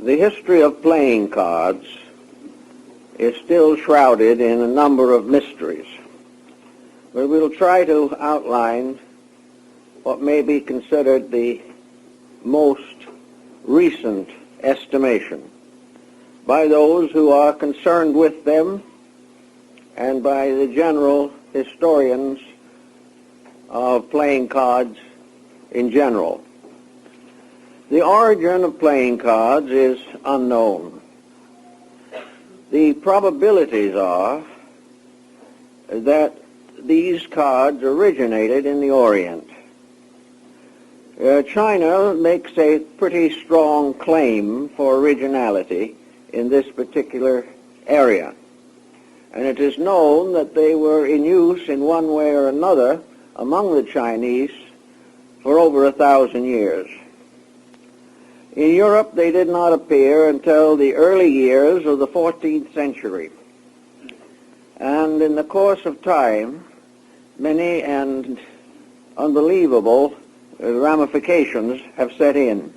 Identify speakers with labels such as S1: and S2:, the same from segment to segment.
S1: The history of playing cards is still shrouded in a number of mysteries, but we'll try to outline what may be considered the most recent estimation by those who are concerned with them and by the general historians of playing cards in general. The origin of playing cards is unknown. The probabilities are that these cards originated in the Orient. China makes a pretty strong claim for originality in this particular area, and it is known that they were in use in one way or another among the Chinese for over 1,000 years. In Europe, they did not appear until the early years of the 14th century. And in the course of time, many and unbelievable ramifications have set in.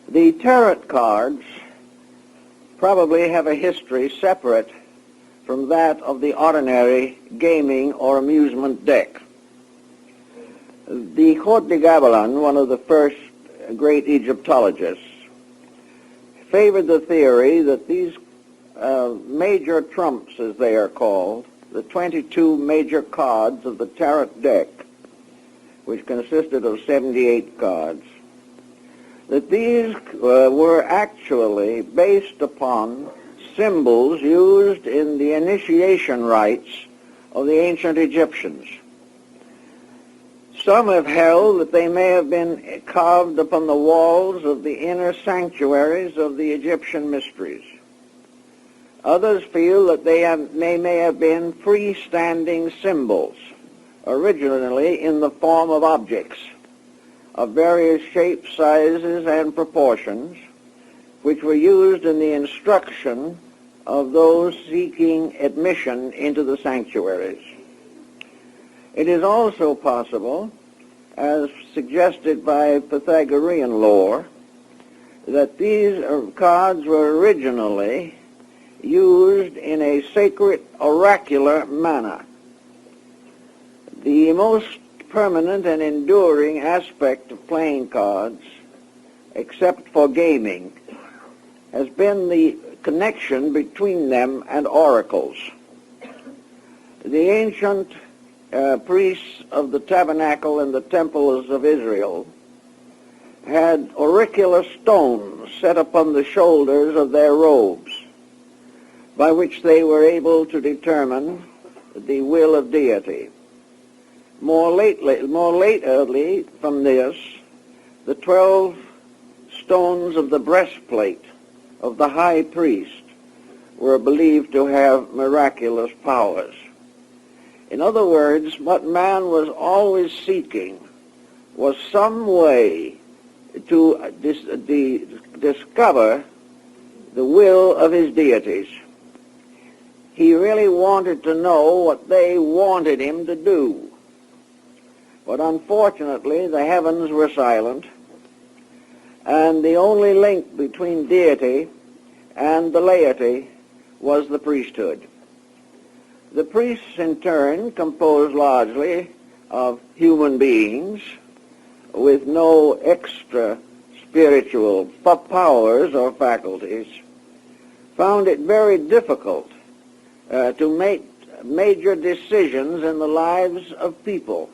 S1: The tarot cards probably have a history separate from that of the ordinary gaming or amusement deck. The Cote de Gavilan, one of the first great Egyptologists, favored the theory that these major trumps, as they are called, the 22 major cards of the tarot deck, which consisted of 78 cards, that these were actually based upon symbols used in the initiation rites of the ancient Egyptians. Some have held that they may have been carved upon the walls of the inner sanctuaries of the Egyptian mysteries. Others feel that they may have been freestanding symbols, originally in the form of objects of various shapes, sizes, and proportions, which were used in the instruction of those seeking admission into the sanctuaries. It is also possible, as suggested by Pythagorean lore, that these cards were originally used in a sacred oracular manner. The most permanent and enduring aspect of playing cards, except for gaming, has been the connection between them and oracles. The ancient priests of the tabernacle and the temples of Israel had auricular stones set upon the shoulders of their robes, by which they were able to determine the will of deity. More lately from this, the 12 stones of the breastplate of the high priest were believed to have miraculous powers. In other words, what man was always seeking was some way to discover the will of his deities. He really wanted to know what they wanted him to do. But unfortunately, the heavens were silent, and the only link between deity and the laity was the priesthood. The priests, in turn, composed largely of human beings with no extra spiritual powers or faculties, found it very difficult to make major decisions in the lives of people,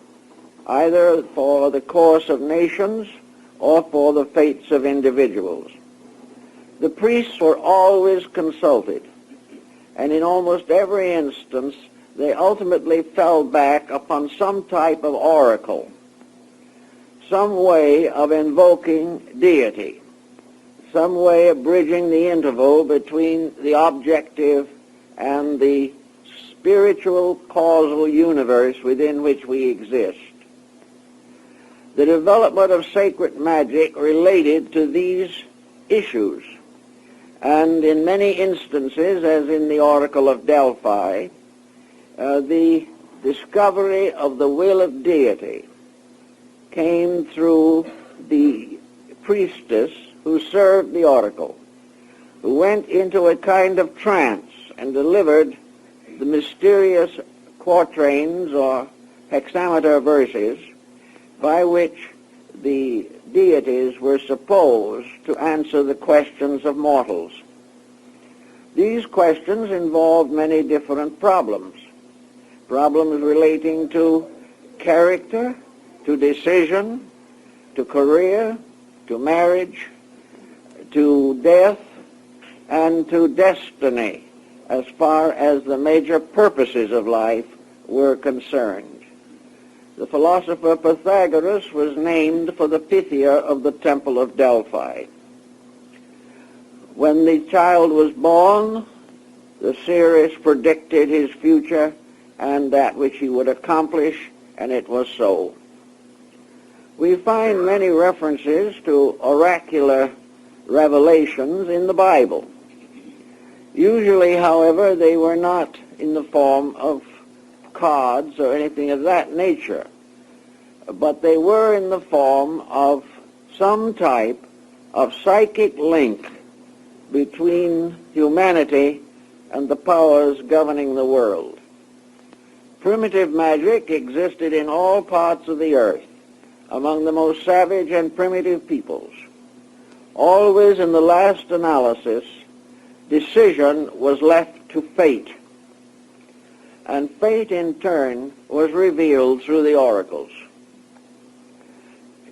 S1: either for the course of nations or for the fates of individuals. The priests were always consulted, and in almost every instance they ultimately fell back upon some type of oracle, some way of invoking deity, some way of bridging the interval between the objective and the spiritual causal universe within which we exist. The development of sacred magic related to these issues, and in many instances, as in the Oracle of Delphi, the discovery of the will of deity came through the priestess who served the oracle, who went into a kind of trance and delivered the mysterious quatrains or hexameter verses by which the deities were supposed to answer the questions of mortals. These questions involved many different problems relating to character, to decision, to career, to marriage, to death, and to destiny, as far as the major purposes of life were concerned. The philosopher Pythagoras was named for the Pythia of the Temple of Delphi. When the child was born, the seers predicted his future and that which he would accomplish, and it was so. We find many references to oracular revelations in the Bible. Usually, however, they were not in the form of cards or anything of that nature, but they were in the form of some type of psychic link between humanity and the powers governing the world. Primitive magic existed in all parts of the earth, among the most savage and primitive peoples. Always in the last analysis, decision was left to fate, and fate in turn was revealed through the oracles.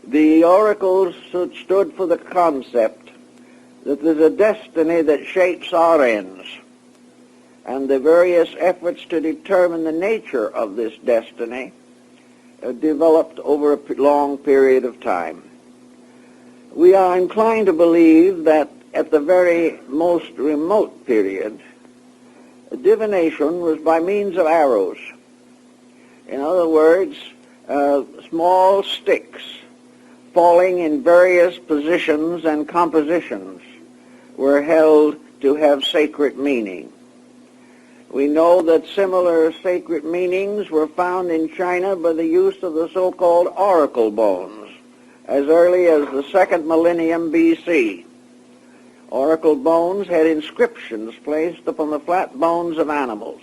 S1: The oracles stood for the concept that there's a destiny that shapes our ends, and the various efforts to determine the nature of this destiny developed over a long period of time. We are inclined to believe that at the very most remote period, divination was by means of arrows. In other words, small sticks falling in various positions and compositions were held to have sacred meaning. We know that similar sacred meanings were found in China by the use of the so-called oracle bones as early as the 2nd millennium B.C. Oracle bones had inscriptions placed upon the flat bones of animals.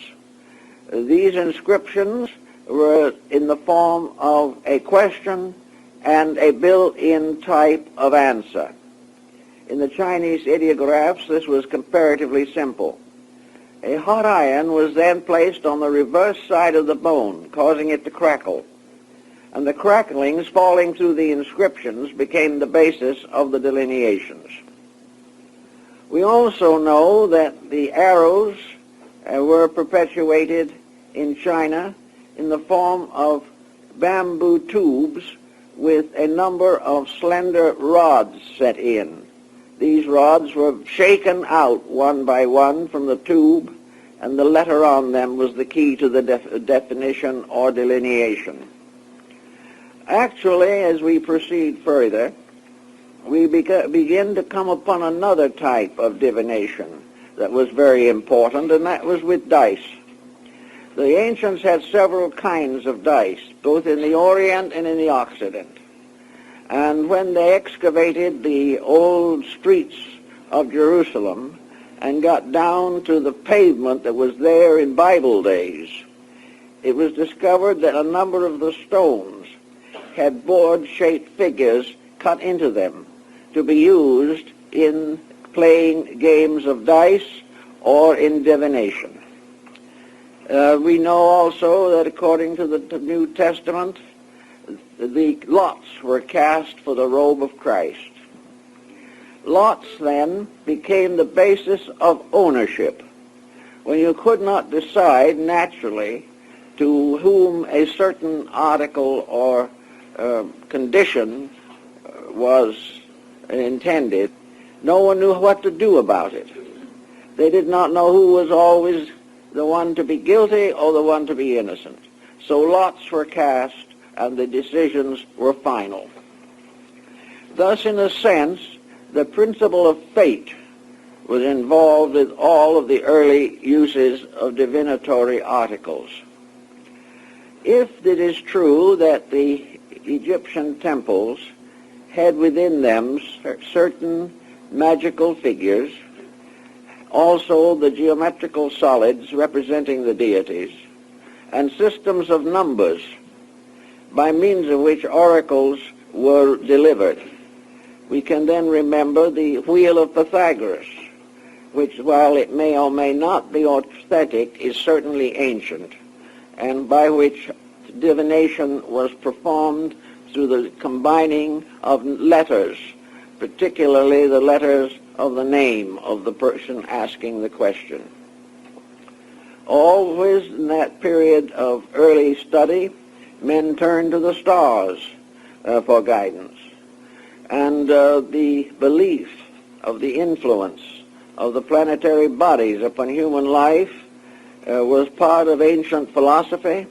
S1: These inscriptions were in the form of a question and a built-in type of answer. In the Chinese ideographs, this was comparatively simple. A hot iron was then placed on the reverse side of the bone, causing it to crackle, and the cracklings falling through the inscriptions became the basis of the delineations. We also know that the arrows were perpetuated in China in the form of bamboo tubes with a number of slender rods set in. These rods were shaken out one by one from the tube, and the letter on them was the key to the definition or delineation. Actually, as we proceed further, we begin to come upon another type of divination that was very important, and that was with dice. The ancients had several kinds of dice, both in the Orient and in the Occident. And when they excavated the old streets of Jerusalem and got down to the pavement that was there in Bible days, it was discovered that a number of the stones had board-shaped figures cut into them to be used in playing games of dice or in divination. We know also that according to the New Testament, the lots were cast for the robe of Christ. Lots then became the basis of ownership. When you could not decide naturally to whom a certain article or condition was intended, no one knew what to do about it. They did not know who was always the one to be guilty or the one to be innocent. So lots were cast and the decisions were final. Thus, in a sense, the principle of fate was involved with all of the early uses of divinatory articles. If it is true that the Egyptian temples had within them certain magical figures, also the geometrical solids representing the deities, and systems of numbers by means of which oracles were delivered. We can then remember the wheel of Pythagoras, which, while it may or may not be authentic, is certainly ancient, and by which divination was performed through the combining of letters, particularly the letters of the name of the person asking the question. Always in that period of early study, men turned to the stars for guidance, and the belief of the influence of the planetary bodies upon human life was part of ancient philosophy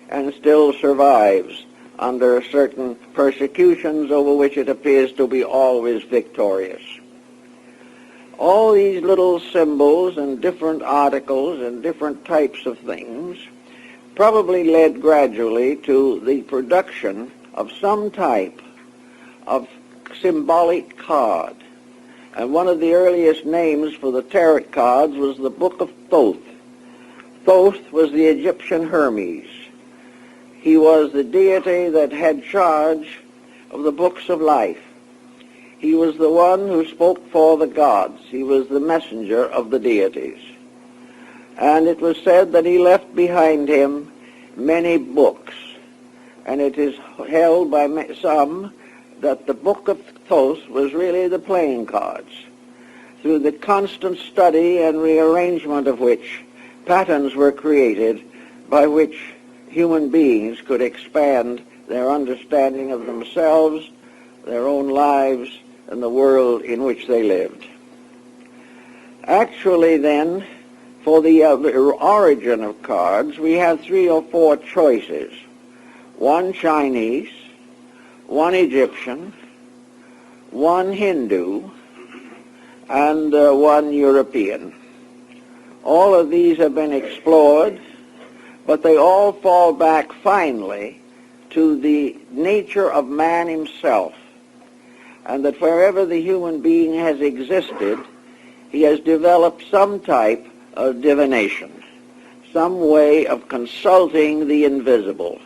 S1: and still survives under certain persecutions over which it appears to be always victorious. All these little symbols and different articles and different types of things probably led gradually to the production of some type of symbolic card. And one of the earliest names for the tarot cards was the Book of Thoth. Thoth was the Egyptian Hermes. He was the deity that had charge of the books of life. He was the one who spoke for the gods. He was the messenger of the deities. And it was said that he left behind him many books. And it is held by some that the Book of Thoth was really the playing cards, through the constant study and rearrangement of which patterns were created by which human beings could expand their understanding of themselves, their own lives, and the world in which they lived. Actually, then, for the origin of cards, we have 3 or 4 choices. One Chinese, one Egyptian, one Hindu, and one European. All of these have been explored, but they all fall back finally to the nature of man himself, and that wherever the human being has existed, he has developed some type of divination, some way of consulting the invisible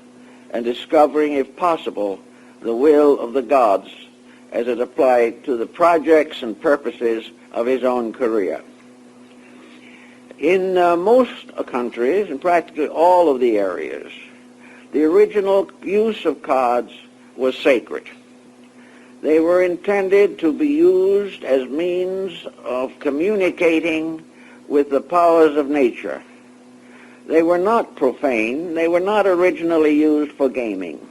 S1: and discovering, if possible, the will of the gods as it applied to the projects and purposes of his own career. In most countries, in practically all of the areas, the original use of cards was sacred. They were intended to be used as means of communicating with the powers of nature. They were not profane. They were not originally used for gaming.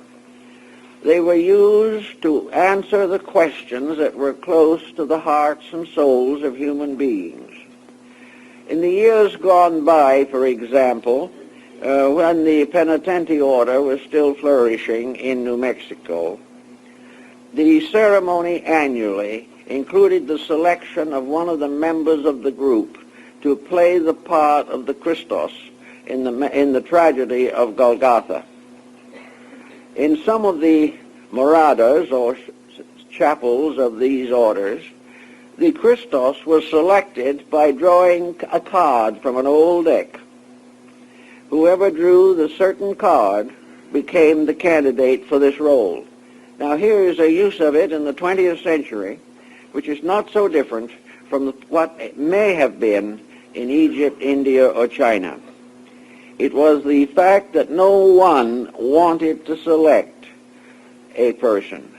S1: They were used to answer the questions that were close to the hearts and souls of human beings. In the years gone by, for example, when the penitentiary order was still flourishing in New Mexico, the ceremony annually included the selection of one of the members of the group to play the part of the Christos in the tragedy of Golgotha. In some of the moradas, or chapels of these orders, the Christos was selected by drawing a card from an old deck. Whoever drew the certain card became the candidate for this role. Now here is a use of it in the 20th century, which is not so different from what it may have been in Egypt, India, or China. It was the fact that no one wanted to select a person.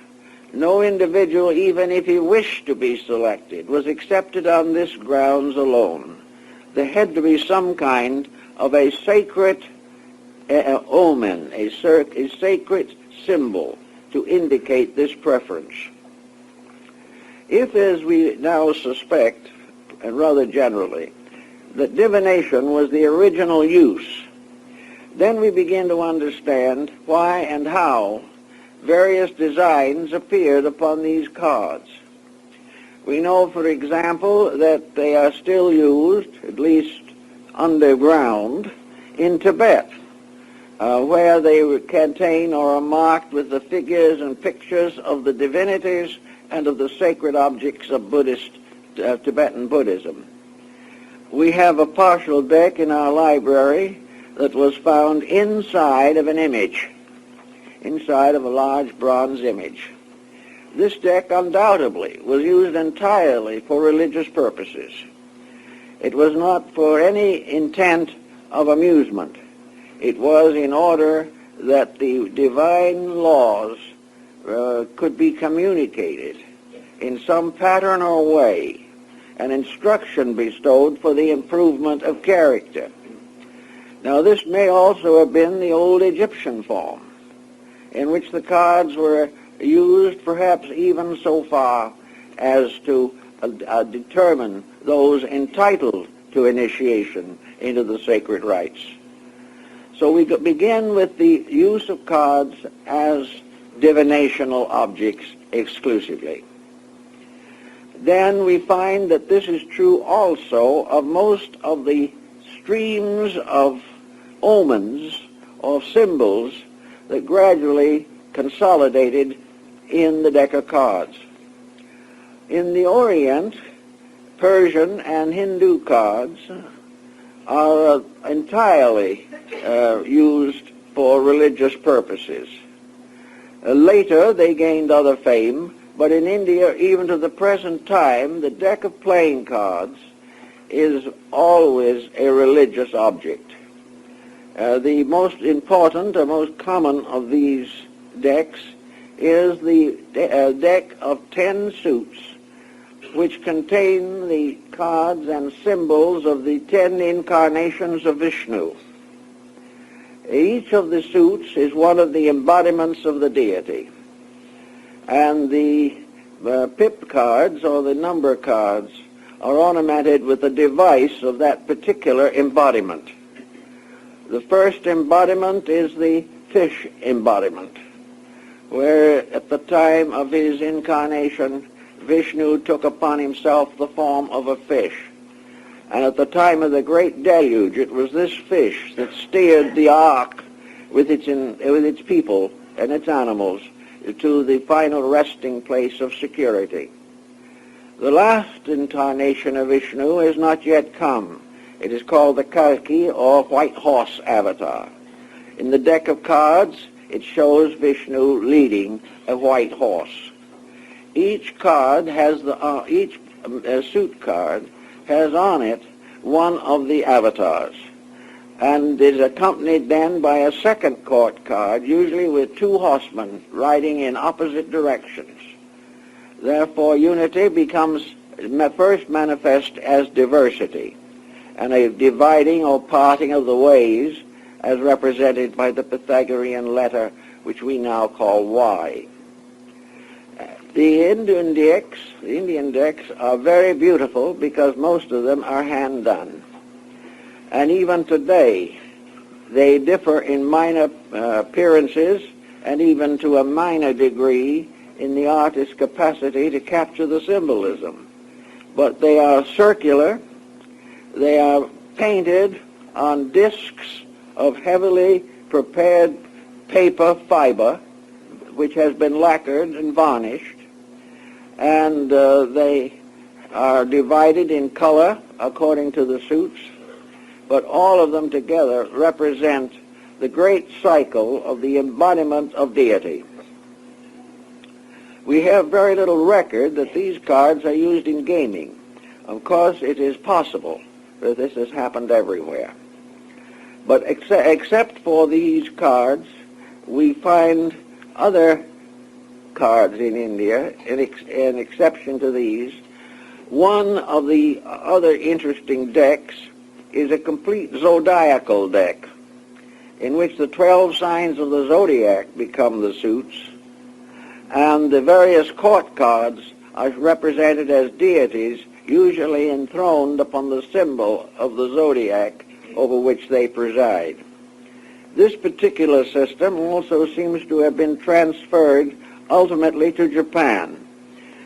S1: No individual, even if he wished to be selected, was accepted on this grounds alone. There had to be some kind of a sacred omen, a sacred symbol to indicate this preference. If, as we now suspect, and rather generally, that divination was the original use, then we begin to understand why and how various designs appeared upon these cards. We know, for example, that they are still used, at least underground, in Tibet. where they contain or are marked with the figures and pictures of the divinities and of the sacred objects of Tibetan Buddhism. We have a partial deck in our library that was found inside of an image, inside of a large bronze image. This deck undoubtedly was used entirely for religious purposes. It was not for any intent of amusement. It was in order that the divine laws could be communicated in some pattern or way, and instruction bestowed for the improvement of character. Now, this may also have been the old Egyptian form, in which the cards were used perhaps even so far as to determine those entitled to initiation into the sacred rites. So we begin with the use of cards as divinational objects exclusively. Then we find that this is true also of most of the streams of omens or symbols that gradually consolidated in the deck of cards. In the Orient, Persian and Hindu cards are entirely used for religious purposes. Later, they gained other fame, but in India, even to the present time, the deck of playing cards is always a religious object. The most important or most common of these decks is the deck of 10 suits, which contain the cards and symbols of the 10 incarnations of Vishnu. Each of the suits is one of the embodiments of the deity. And the pip cards, or the number cards, are ornamented with the device of that particular embodiment. The first embodiment is the fish embodiment, where at the time of his incarnation, Vishnu took upon himself the form of a fish. And at the time of the great deluge, it was this fish that steered the ark with its people and its animals to the final resting place of security. The last incarnation of Vishnu has not yet come. It is called the Kalki, or white horse avatar. In the deck of cards, it shows Vishnu leading a white horse. Each card has each suit card has on it one of the avatars, and is accompanied then by a second court card, usually with 2 horsemen riding in opposite directions. Therefore, unity becomes first manifest as diversity, and a dividing or parting of the ways as represented by the Pythagorean letter, which we now call Y. The Indian decks are very beautiful because most of them are hand-done. And even today, they differ in minor appearances and even to a minor degree in the artist's capacity to capture the symbolism. But they are circular, they are painted on discs of heavily prepared paper fiber, which has been lacquered and varnished, and they are divided in color according to the suits, but all of them together represent the great cycle of the embodiment of deity. We have very little record that these cards are used in gaming. Of course, it is possible that this has happened everywhere. But except for these cards, we find other cards in India, an exception to these. One of the other interesting decks is a complete zodiacal deck, in which the 12 signs of the zodiac become the suits, and the various court cards are represented as deities, usually enthroned upon the symbol of the zodiac over which they preside. This particular system also seems to have been transferred ultimately to Japan,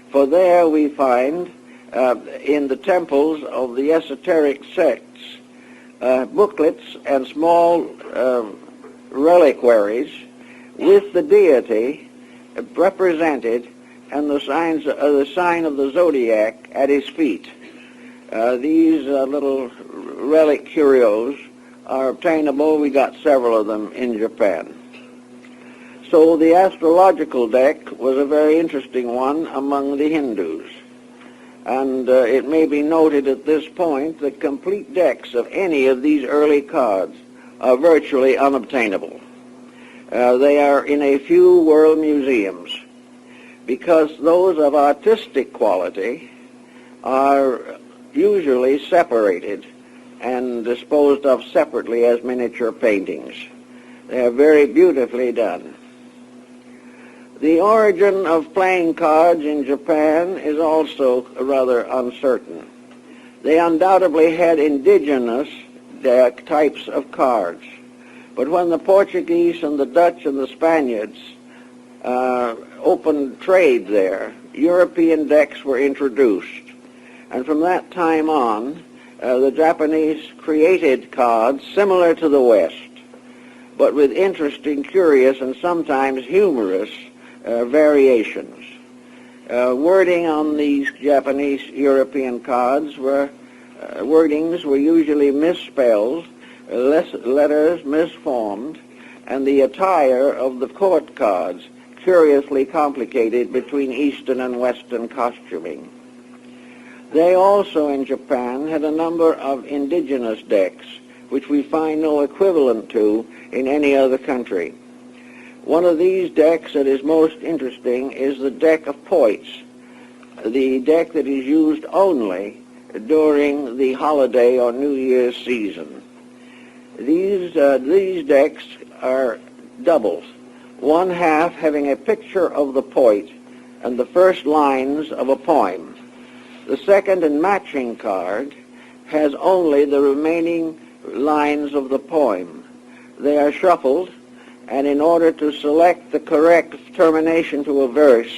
S1: for there we find in the temples of the esoteric sects booklets and small reliquaries with the deity represented and the sign of the zodiac at his feet. These little relic curios are obtainable. We got several of them in Japan. So the astrological deck was a very interesting one among the Hindus. And it may be noted at this point that complete decks of any of these early cards are virtually unobtainable. They are in a few world museums because those of artistic quality are usually separated and disposed of separately as miniature paintings. They are very beautifully done. The origin of playing cards in Japan is also rather uncertain. They undoubtedly had indigenous types of cards, but when the Portuguese and the Dutch and the Spaniards opened trade there, European decks were introduced, and from that time on, the Japanese created cards similar to the West, but with interesting, curious, and sometimes humorous variations. Wording on these Japanese European cards wordings were usually misspelled, letters misformed, and the attire of the court cards curiously complicated between Eastern and Western costuming. They also in Japan had a number of indigenous decks, which we find no equivalent to in any other country. One of these decks that is most interesting is the deck of poits, the deck that is used only during the holiday or New Year's season. These decks are doubles, one half having a picture of the poit and the first lines of a poem. The second and matching card has only the remaining lines of the poem. They are shuffled, and in order to select the correct termination to a verse,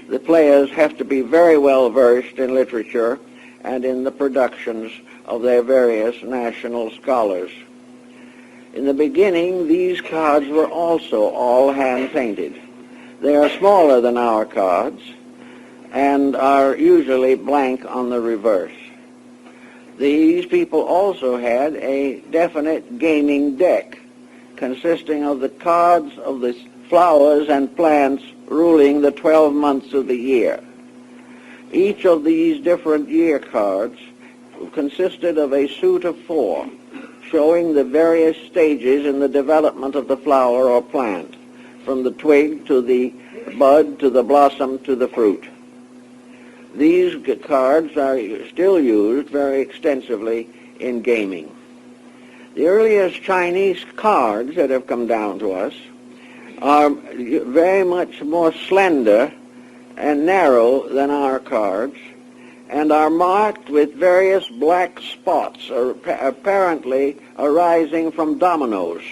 S1: the players have to be very well versed in literature and in the productions of their various national scholars. In the beginning, these cards were also all hand-painted. They are smaller than our cards and are usually blank on the reverse. These people also had a definite gaming deck consisting of the cards of the flowers and plants ruling the 12 months of the year. Each of these different year cards consisted of a suit of 4, showing the various stages in the development of the flower or plant, from the twig to the bud to the blossom to the fruit. These cards are still used very extensively in gaming. The earliest Chinese cards that have come down to us are very much more slender and narrow than our cards and are marked with various black spots apparently arising from dominoes.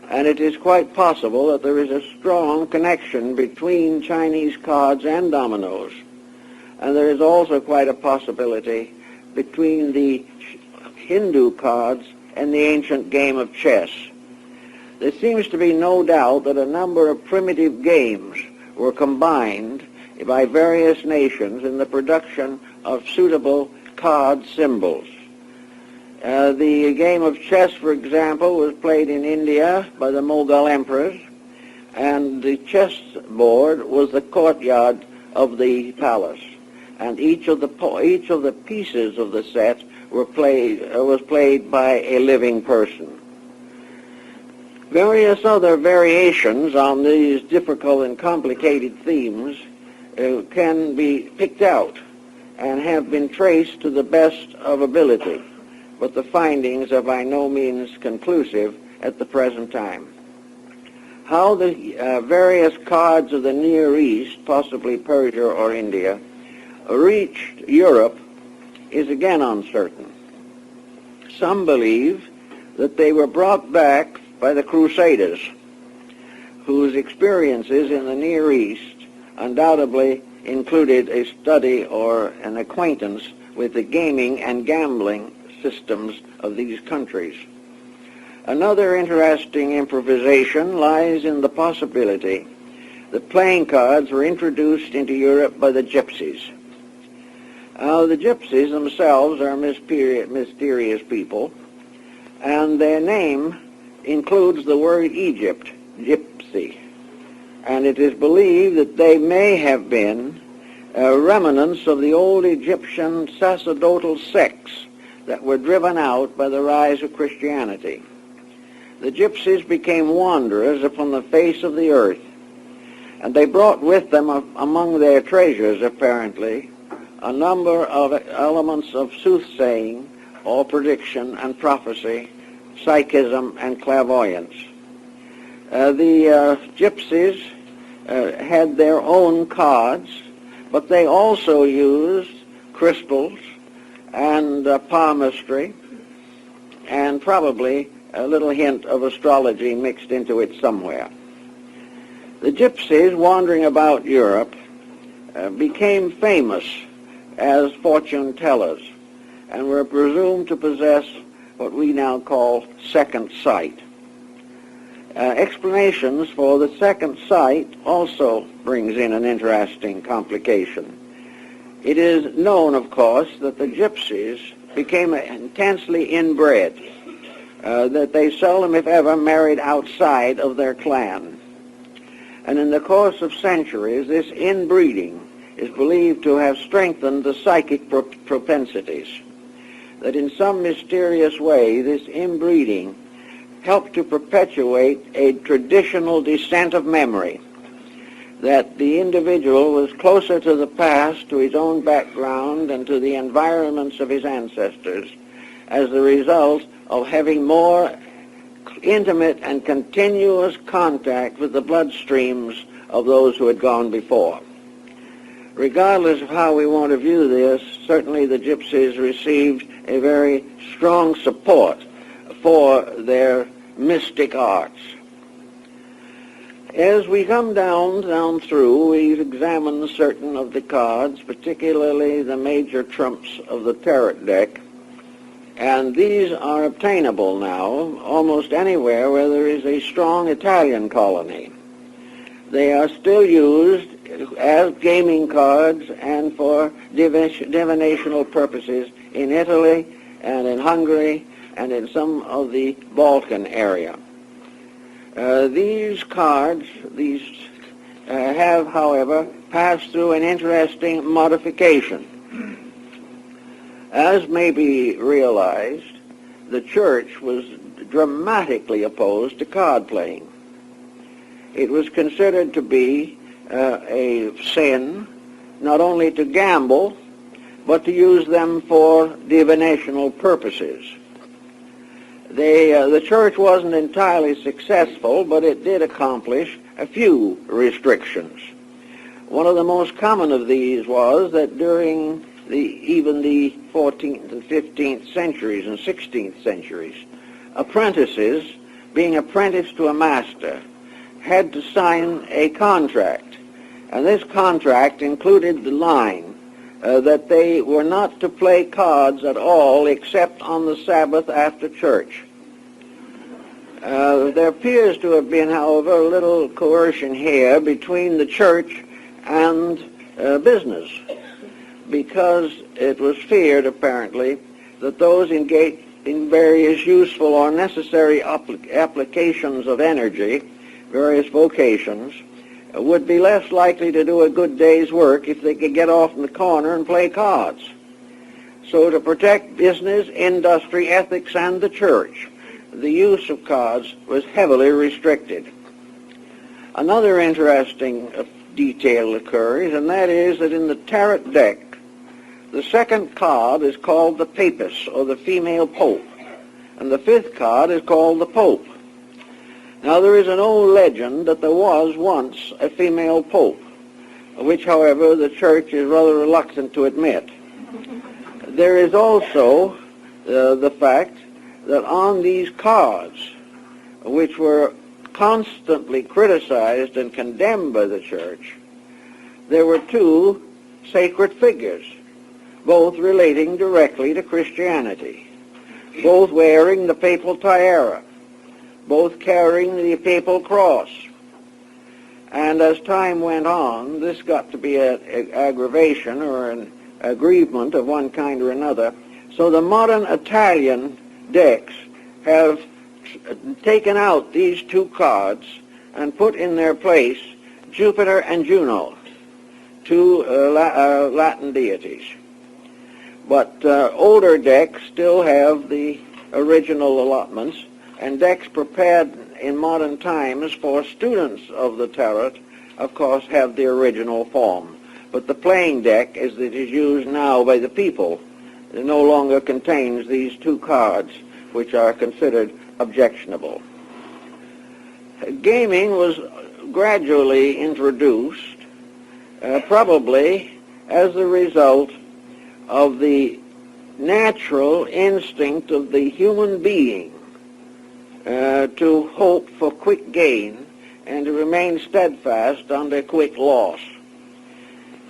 S1: And it is quite possible that there is a strong connection between Chinese cards and dominoes. And there is also quite a possibility between the Hindu cards and the ancient game of chess. There seems to be no doubt that a number of primitive games were combined by various nations in the production of suitable card symbols. The game of chess, for example, was played in India by the Mughal emperors, and the chess board was the courtyard of the palace, and each of the pieces of the set was played by a living person. Various other variations on these difficult and complicated themes can be picked out and have been traced to the best of ability, but the findings are by no means conclusive at the present time. How the various cards of the Near East, possibly Persia or India, reached Europe is again uncertain. Some believe that they were brought back by the Crusaders, whose experiences in the Near East undoubtedly included a study or an acquaintance with the gaming and gambling systems of these countries. Another interesting improvisation lies in the possibility that playing cards were introduced into Europe by the gypsies. The gypsies themselves are mysterious people, and their name includes the word Egypt, gypsy. And it is believed that they may have been remnants of the old Egyptian sacerdotal sects that were driven out by the rise of Christianity. The gypsies became wanderers upon the face of the earth, and they brought with them among their treasures, apparently, a number of elements of soothsaying or prediction and prophecy, psychism and clairvoyance. The gypsies had their own cards, but they also used crystals and palmistry and probably a little hint of astrology mixed into it somewhere. The gypsies wandering about Europe became famous as fortune tellers and were presumed to possess what we now call second sight. Explanations for the second sight also brings in an interesting complication. It is known, of course, that the gypsies became intensely inbred, that they seldom, if ever, married outside of their clan. And in the course of centuries, this inbreeding is believed to have strengthened the psychic propensities, that in some mysterious way this inbreeding helped to perpetuate a traditional descent of memory, that the individual was closer to the past, to his own background, and to the environments of his ancestors as the result of having more intimate and continuous contact with the bloodstreams of those who had gone before. Regardless of how we want to view this, certainly the gypsies received a very strong support for their mystic arts. As we come down through, we examine certain of the cards, particularly the major trumps of the tarot deck, and these are obtainable now almost anywhere where there is a strong Italian colony. They are still used as gaming cards and for divinational purposes in Italy and in Hungary and in some of the Balkan area. These cards have, however, passed through an interesting modification. As may be realized, the church was dramatically opposed to card playing. It was considered to be a sin not only to gamble, but to use them for divinational purposes. The church wasn't entirely successful, but it did accomplish a few restrictions. One of the most common of these was that during even the 14th and 15th centuries and 16th centuries, apprentices, being apprenticed to a master, had to sign a contract. And this contract included the line that they were not to play cards at all except on the Sabbath after church. There appears to have been, however, a little coercion here between the church and business, because it was feared, apparently, that those engaged in various useful or necessary applications of energy, various vocations, would be less likely to do a good day's work if they could get off in the corner and play cards. So to protect business, industry, ethics, and the church, the use of cards was heavily restricted. Another interesting detail occurs, and that is that in the tarot deck, the second card is called the Papist, or the female pope, and the fifth card is called the Pope. Now, there is an old legend that there was once a female pope, which, however, the church is rather reluctant to admit. There is also the fact that on these cards, which were constantly criticized and condemned by the church, there were two sacred figures, both relating directly to Christianity, both wearing the papal tiara. both carrying the papal cross. And as time went on, this got to be an aggravation or an aggrievement of one kind or another. So the modern Italian decks have taken out these two cards and put in their place Jupiter and Juno, two Latin deities. But older decks still have the original allotments, and decks prepared in modern times for students of the tarot, of course, have the original form. But the playing deck, as it is used now by the people, no longer contains these two cards, which are considered objectionable. Gaming was gradually introduced, probably as a result of the natural instinct of the human being to hope for quick gain and to remain steadfast under quick loss.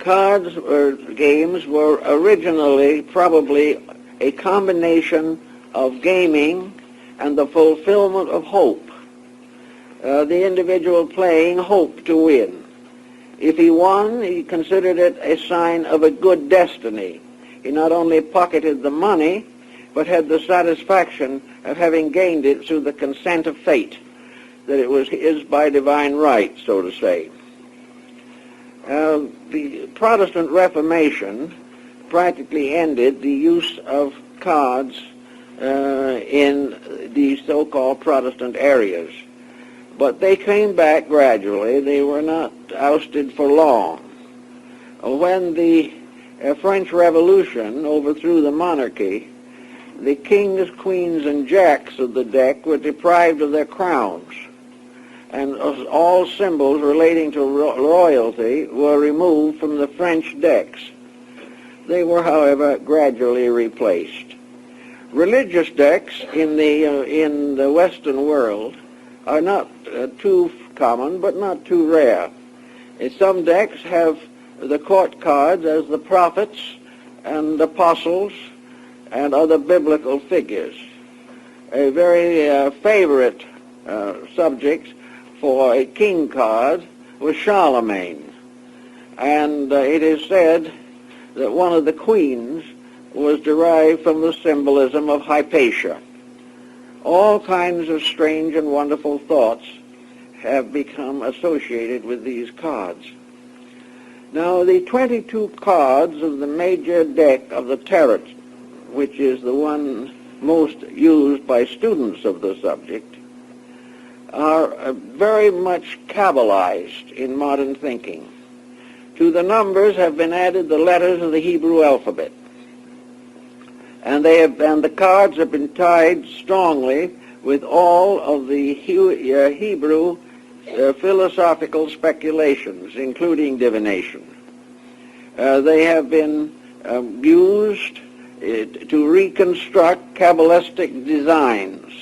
S1: Cards or games were originally probably a combination of gaming and the fulfillment of hope. The individual playing hoped to win. If he won, he considered it a sign of a good destiny. He not only pocketed the money, but had the satisfaction of having gained it through the consent of fate, that it was his by divine right, so to say. The Protestant Reformation practically ended the use of cards in the so-called Protestant areas. But they came back gradually. They were not ousted for long. When the French Revolution overthrew the monarchy, the kings, queens, and jacks of the deck were deprived of their crowns, and all symbols relating to royalty were removed from the French decks. They were, however, gradually replaced. Religious decks in the Western world are not too common, but not too rare. Some decks have the court cards as the prophets and apostles and other biblical figures. A very favorite subject for a king card was Charlemagne, and it is said that one of the queens was derived from the symbolism of Hypatia. All kinds of strange and wonderful thoughts have become associated with these cards. Now, the 22 cards of the major deck of the tarot, which is the one most used by students of the subject, are very much Kabbalized in modern thinking. To the numbers have been added the letters of the Hebrew alphabet, and the cards have been tied strongly with all of the Hebrew philosophical speculations, including divination. They have been used to reconstruct Kabbalistic designs,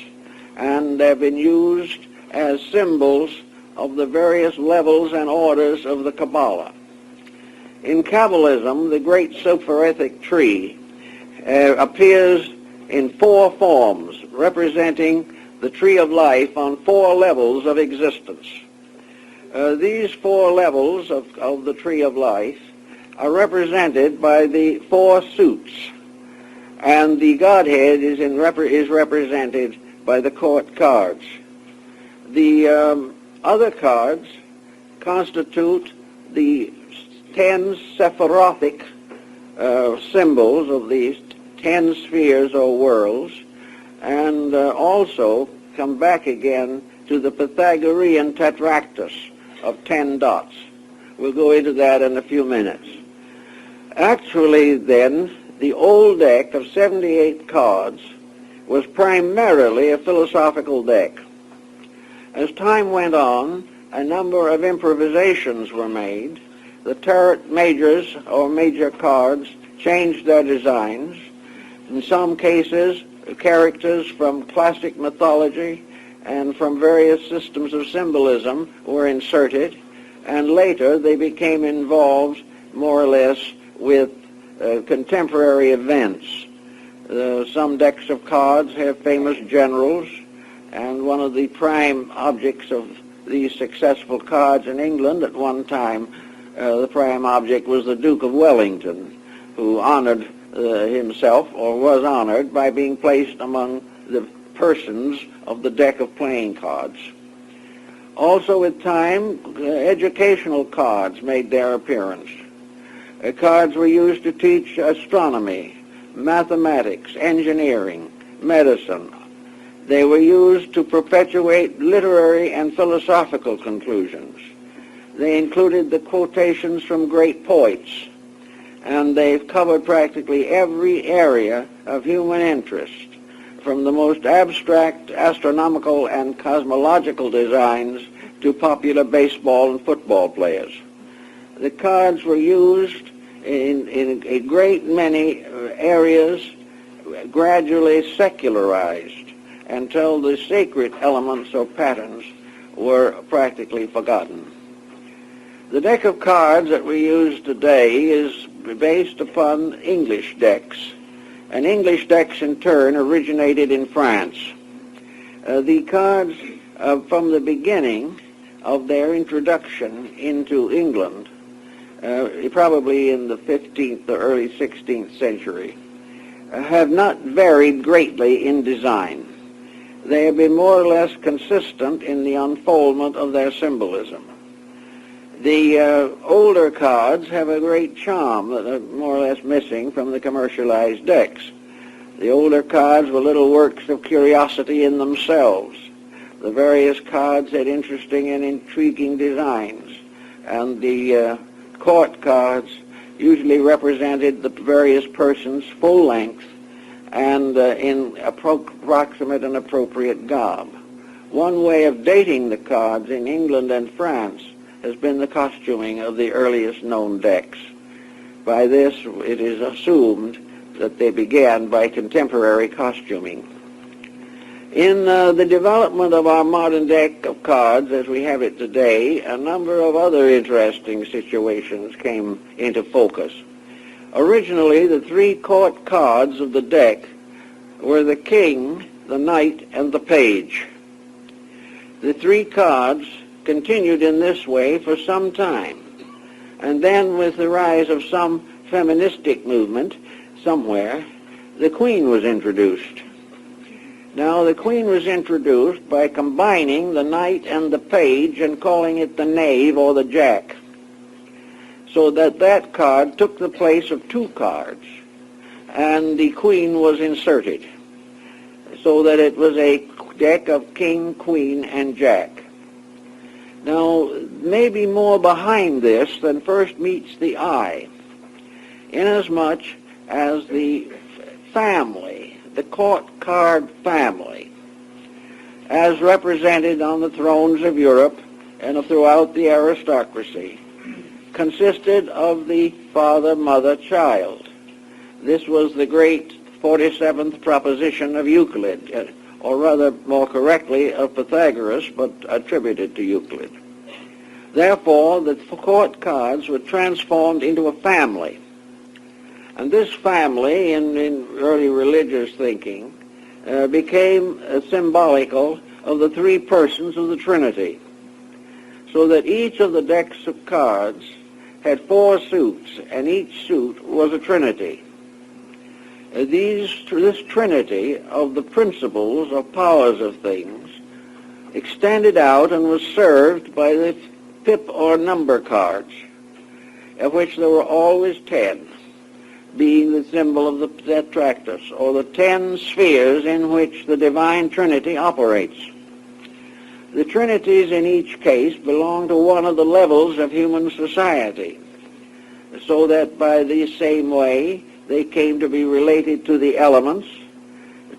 S1: and have been used as symbols of the various levels and orders of the Kabbalah. In Kabbalism, the great Sophorithic tree appears in 4 forms, representing the tree of life on 4 levels of existence. These 4 levels of the tree of life are represented by the 4 suits, and the Godhead is represented by the court cards. The other cards constitute the 10 Sephirothic symbols of these 10 spheres or worlds, and also come back again to the Pythagorean tetractys of 10 dots. We'll go into that in a few minutes. Actually, then, the old deck of 78 cards was primarily a philosophical deck. As time went on, a number of improvisations were made. The tarot majors or major cards changed their designs. In some cases, characters from classic mythology and from various systems of symbolism were inserted, and later they became involved more or less with contemporary events. Some decks of cards have famous generals And one of the prime objects of these successful cards in England at one time, the prime object was the Duke of Wellington, who honored himself, or was honored, by being placed among the persons of the deck of playing cards. Also with time, educational cards made their appearance. Cards were used to teach astronomy, mathematics, engineering, medicine. They were used to perpetuate literary and philosophical conclusions. They included the quotations from great poets, and they've covered practically every area of human interest, from the most abstract astronomical and cosmological designs to popular baseball and football players. The cards were used in a great many areas, gradually secularized, until the sacred elements or patterns were practically forgotten. The deck of cards that we use today is based upon English decks, and English decks in turn originated in France. The cards from the beginning of their introduction into England, probably in the 15th or early 16th century, have not varied greatly in design. They have been more or less consistent in the unfoldment of their symbolism. The older cards have a great charm that are more or less missing from the commercialized decks. The older cards were little works of curiosity in themselves. The various cards had interesting and intriguing designs, and the court cards usually represented the various persons full length and in approximate and appropriate garb. One way of dating the cards in England and France has been the costuming of the earliest known decks. By this, it is assumed that they began by contemporary costuming. In the development of our modern deck of cards as we have it today, a number of other interesting situations came into focus. Originally, the three court cards of the deck were the king, the knight, and the page. The three cards continued in this way for some time, and then with the rise of some feministic movement somewhere, the queen was introduced. Now, the queen was introduced by combining the knight and the page and calling it the knave or the jack, so that that card took the place of two cards, and the queen was inserted, so that it was a deck of king, queen, and jack. Now, maybe more behind this than first meets the eye, inasmuch as the family, the court card family, as represented on the thrones of Europe and throughout the aristocracy, consisted of the father, mother, child. This was the great 47th proposition of Euclid, or rather, more correctly, of Pythagoras, but attributed to Euclid. Therefore, the court cards were transformed into a family. And this family, in early religious thinking, became symbolical of the three persons of the Trinity, so that each of the decks of cards had four suits, and each suit was a trinity. This trinity of the principles or powers of things extended out and was served by the pip or number cards, of which there were always 10, being the symbol of the tetractys, or the 10 spheres in which the divine Trinity operates. The Trinities in each case belong to one of the levels of human society, so that by the same way they came to be related to the elements,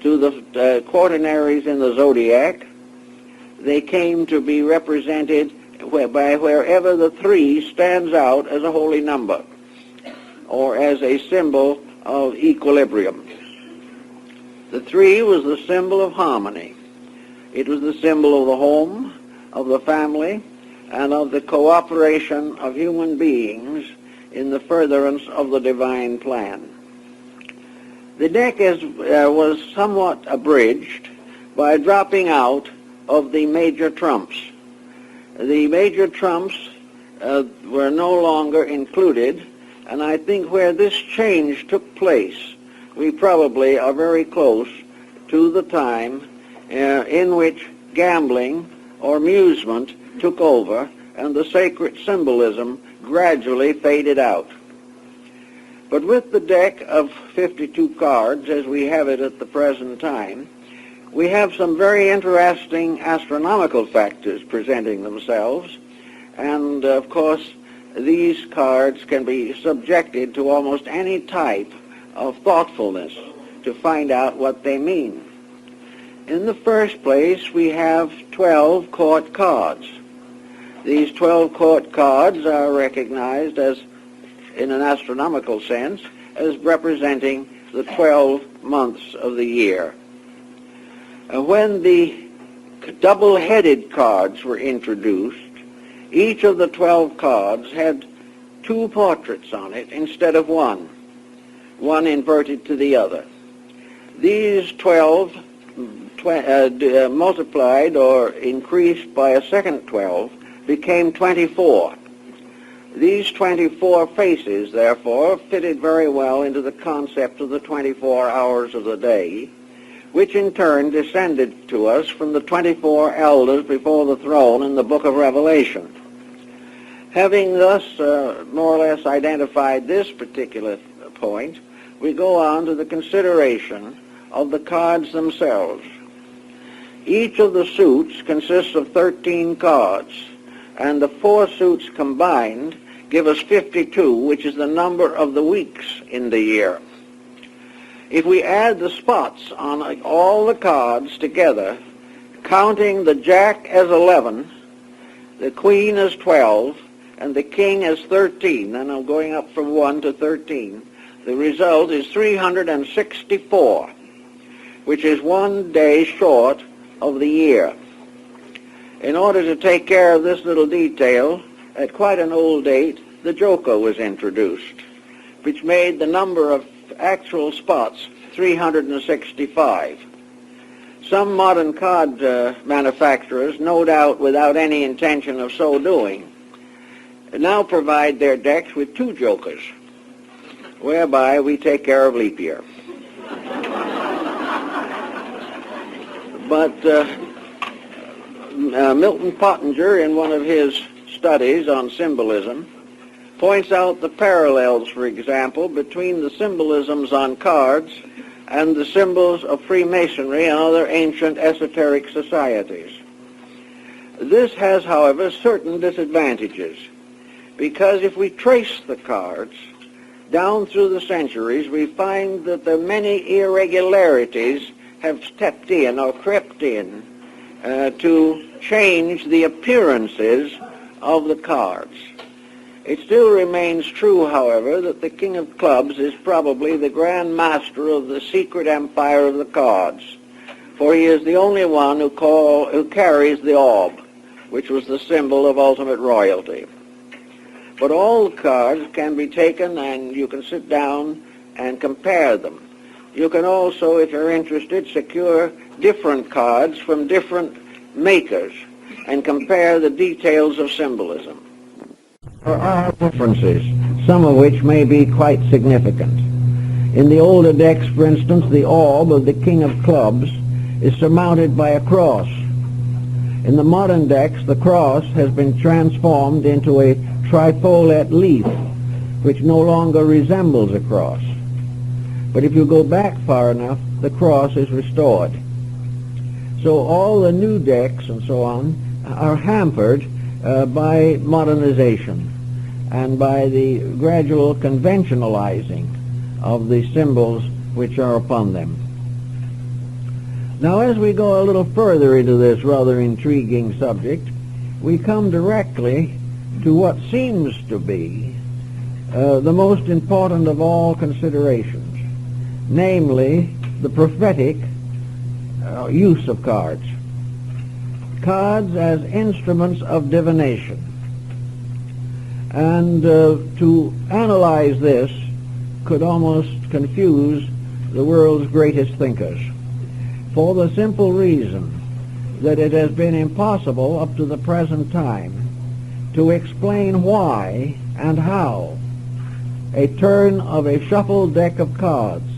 S1: to the quaternaries in the zodiac. They came to be represented by wherever the 3 stands out as a holy number, or as a symbol of equilibrium. The 3 was the symbol of harmony. It was the symbol of the home, of the family, and of the cooperation of human beings in the furtherance of the divine plan. The deck was somewhat abridged by dropping out of the major trumps. The major trumps were no longer included, and I think where this change took place, we probably are very close to the time in which gambling or amusement took over and the sacred symbolism gradually faded out. But with the deck of 52 cards, as we have it at the present time, we have some very interesting astronomical factors presenting themselves, and of course these cards can be subjected to almost any type of thoughtfulness to find out what they mean. In the first place, we have 12 court cards. These 12 court cards are recognized as, in an astronomical sense, as representing the 12 months of the year. When the double-headed cards were introduced, each of the 12 cards had two portraits on it instead of one inverted to the other. These 12 multiplied or increased by a second 12 became 24. These 24 faces, therefore, fitted very well into the concept of the 24 hours of the day, which in turn descended to us from the 24 elders before the throne in the book of Revelation. Having thus more or less identified this particular point, we go on to the consideration of the cards themselves. Each of the suits consists of 13 cards, and the four suits combined give us 52, which is the number of the weeks in the year. If we add the spots on all the cards together, counting the Jack as 11, the Queen as 12, and the King as 13, and I'm going up from 1 to 13, the result is 364, which is one day short of the year. In order to take care of this little detail, at quite an old date, the Joker was introduced, which made the number of actual spots 365. Some modern card manufacturers, no doubt without any intention of so doing, now provide their decks with two jokers, whereby we take care of leap year. But Milton Pottinger, in one of his studies on symbolism, points out the parallels, for example, between the symbolisms on cards and the symbols of Freemasonry and other ancient esoteric societies. This has, however, certain disadvantages, because if we trace the cards down through the centuries, we find that the many irregularities have stepped in or crept in to change the appearances of the cards. It still remains true, however, that the King of Clubs is probably the Grand Master of the secret empire of the cards, for he is the only one who carries the orb, which was the symbol of ultimate royalty. But all the cards can be taken, and you can sit down and compare them. You can also, if you're interested, secure different cards from different makers and compare the details of symbolism. There are differences, some of which may be quite significant. In the older decks, for instance, the orb of the King of Clubs is surmounted by a cross. In the modern decks, the cross has been transformed into a trifolet leaf, which no longer resembles a cross. But if you go back far enough, the cross is restored. So all the new decks and so on are hampered by modernization and by the gradual conventionalizing of the symbols which are upon them. Now, as we go a little further into this rather intriguing subject, we come directly to what seems to be the most important of all considerations, namely the prophetic use of cards. Cards as instruments of divination. And to analyze this could almost confuse the world's greatest thinkers. for the simple reason that it has been impossible up to the present time to explain why and how a turn of a shuffled deck of cards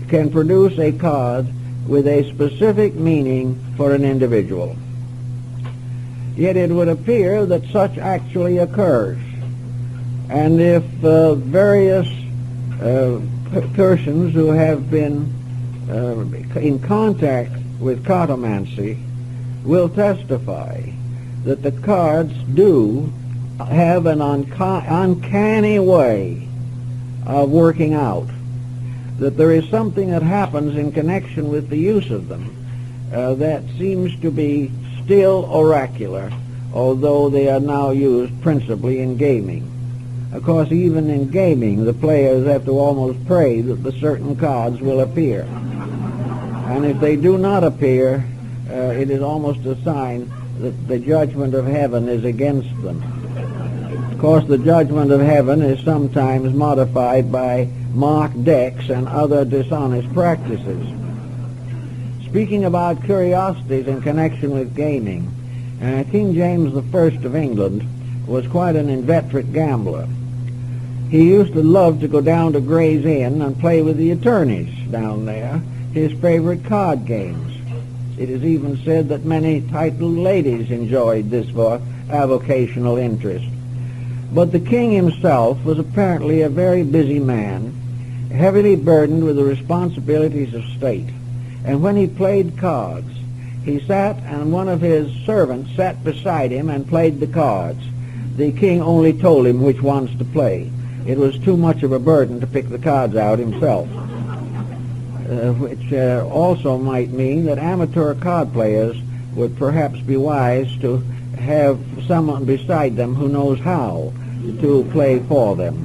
S1: can produce a card with a specific meaning for an individual. Yet it would appear that such actually occurs. And if various persons who have been in contact with cartomancy will testify that the cards do have an uncanny way of working out, that there is something that happens in connection with the use of them that seems to be still oracular, although they are now used principally in gaming. Of course, even in gaming, the players have to almost pray that the certain cards will appear. And if they do not appear, it is almost a sign that the judgment of heaven is against them. Of course, the judgment of heaven is sometimes modified by marked decks and other dishonest practices. Speaking about curiosities in connection with gaming, King James I of England was quite an inveterate gambler. He used to love to go down to Gray's Inn and play with the attorneys down there, his favorite card games. It is even said that many titled ladies enjoyed this avocational interest. But the king himself was apparently a very busy man, heavily burdened with the responsibilities of state. And when he played cards, he sat and one of his servants sat beside him and played the cards. The king only told him which ones to play. It was too much of a burden to pick the cards out himself. Which also might mean that amateur card players would perhaps be wise to have someone beside them who knows how to play for them.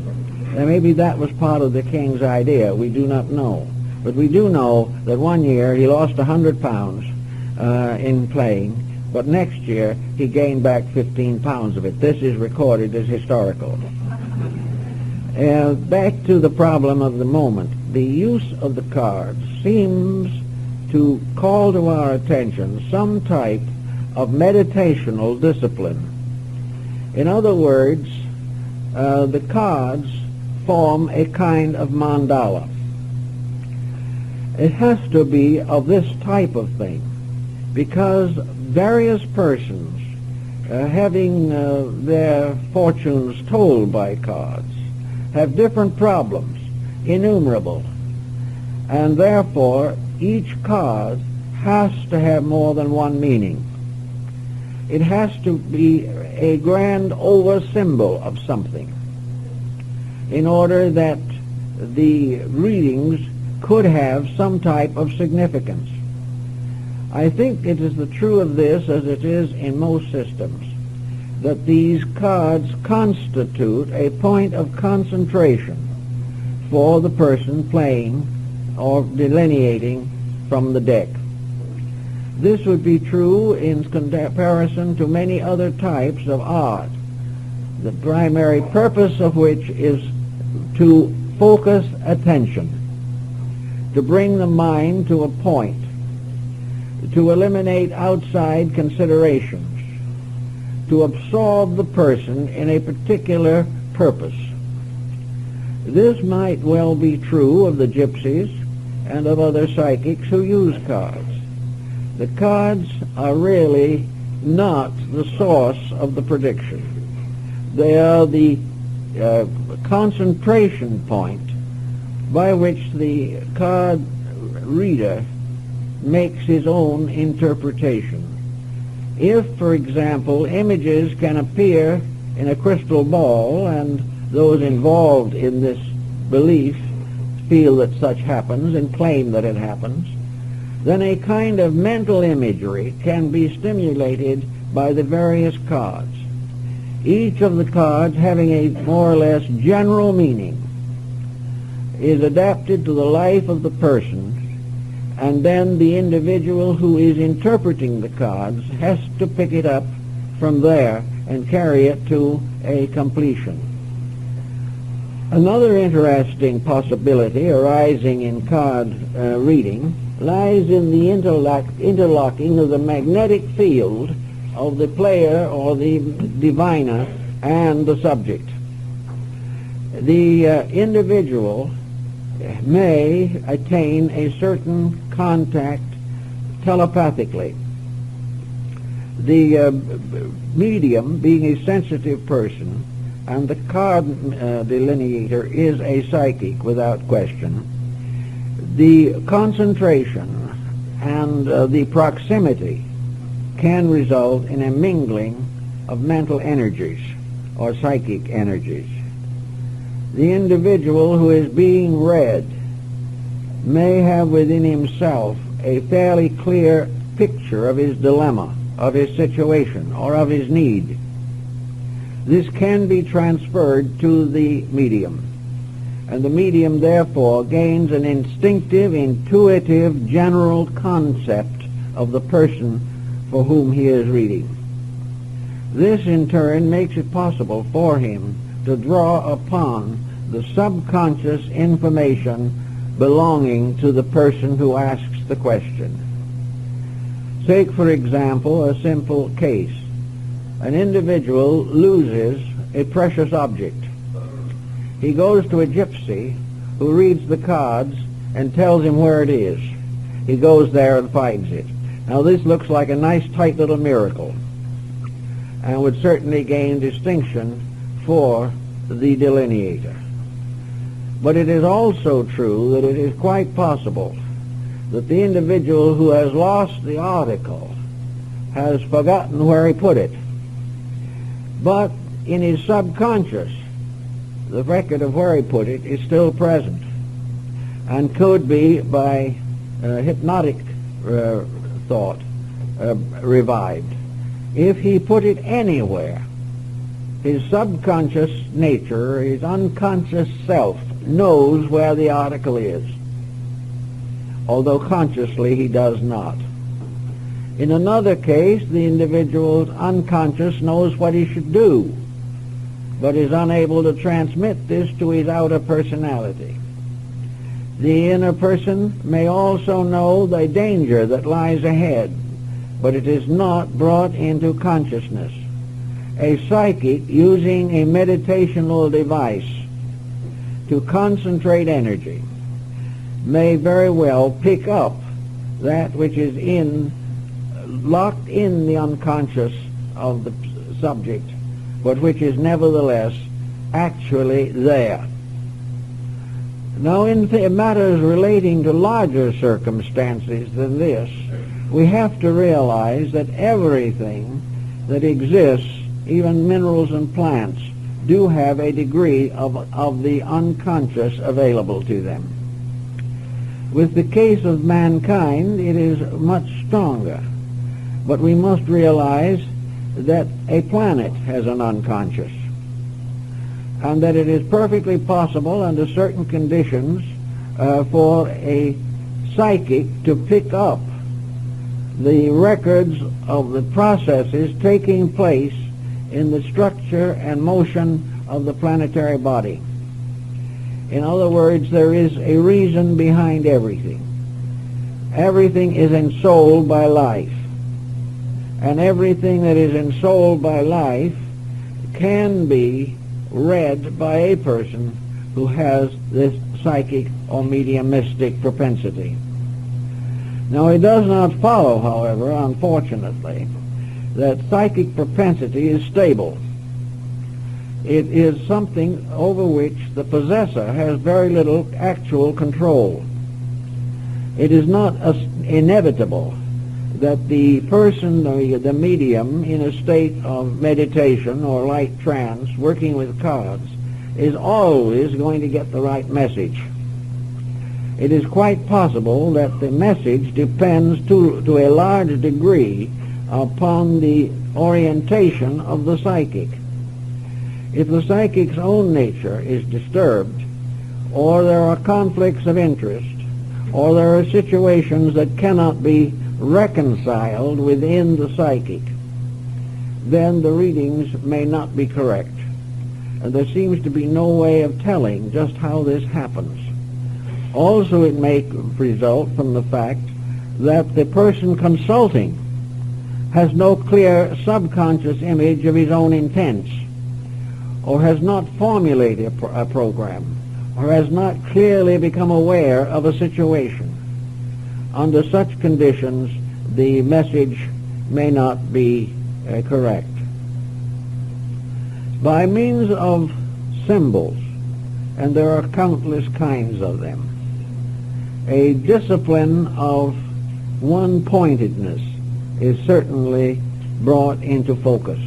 S1: And maybe that was part of the king's idea. We do not know. But we do know that one year he lost £100 in playing, but next year he gained back 15 pounds of it. This is recorded as historical. Back to the problem of the moment. The use of the cards seems to call to our attention some type of meditational discipline. In other words, the cards form a kind of mandala. It has to be of this type of thing, because various persons having their fortunes told by cards have different problems, innumerable, and therefore each card has to have more than one meaning. It has to be a grand over symbol of something in order that the readings could have some type of significance. I think it is the true of this as it is in most systems, that these cards constitute a point of concentration for the person playing or delineating from the deck. This would be true in comparison to many other types of art, the primary purpose of which is to focus attention, to bring the mind to a point, to eliminate outside considerations, to absorb the person in a particular purpose. This might well be true of the gypsies and of other psychics who use cards. The cards are really not the source of the prediction. They are the concentration point by which the card reader makes his own interpretation. If, for example, images can appear in a crystal ball, and those involved in this belief feel that such happens and claim that it happens, then a kind of mental imagery can be stimulated by the various cards, each of the cards having a more or less general meaning, is adapted to the life of the person, and then the individual who is interpreting the cards has to pick it up from there and carry it to a completion. Another interesting possibility arising in card reading lies in the interlocking of the magnetic field of the player or the diviner and the subject. The individual may attain a certain contact telepathically. The medium, being a sensitive person, and the card delineator is a psychic without question, the concentration and the proximity can result in a mingling of mental energies or psychic energies. The individual who is being read may have within himself a fairly clear picture of his dilemma, of his situation, or of his need. This can be transferred to the medium, and the medium therefore gains an instinctive, intuitive, general concept of the person for whom he is reading. This in turn makes it possible for him to draw upon the subconscious information belonging to the person who asks the question. Take, for example, a simple case. An individual loses a precious object. He goes to a gypsy who reads the cards and tells him where it is. He goes there and finds it. Now this looks like a nice tight little miracle and would certainly gain distinction for the delineator. But it is also true that it is quite possible that the individual who has lost the article has forgotten where he put it. But in his subconscious, the record of where he put it is still present and could be, by hypnotic thought, revived. If he put it anywhere, his subconscious nature, his unconscious self, knows where the article is, although consciously he does not. In another case, the individual's unconscious knows what he should do, but is unable to transmit this to his outer personality. The inner person may also know the danger that lies ahead, but it is not brought into consciousness. A psychic using a meditational device to concentrate energy may very well pick up that which is locked in the unconscious of the subject, but which is nevertheless actually there. Now, in matters relating to larger circumstances than this, we have to realize that everything that exists, even minerals and plants, do have a degree of the unconscious available to them. With the case of mankind, it is much stronger. But we must realize that a planet has an unconscious, and that it is perfectly possible under certain conditions for a psychic to pick up the records of the processes taking place in the structure and motion of the planetary body. In other words, there is a reason behind everything. Everything is ensouled by life. And everything that is ensouled by life can be read by a person who has this psychic or mediumistic propensity. Now, it does not follow, however, unfortunately, that psychic propensity is stable. It is something over which the possessor has very little actual control. It is not inevitable that the person, the medium, in a state of meditation or light trance, working with cards, is always going to get the right message. It is quite possible that the message depends to a large degree upon the orientation of the psychic. If the psychic's own nature is disturbed, or there are conflicts of interest, or there are situations that cannot be reconciled within the psychic, then the readings may not be correct. there seems to be no way of telling just how this happens. Also, it may result from the fact that the person consulting has no clear subconscious image of his own intents, or has not formulated a program, or has not clearly become aware of a situation. Under such conditions, the message may not be correct. By means of symbols, and there are countless kinds of them, a discipline of one-pointedness is certainly brought into focus.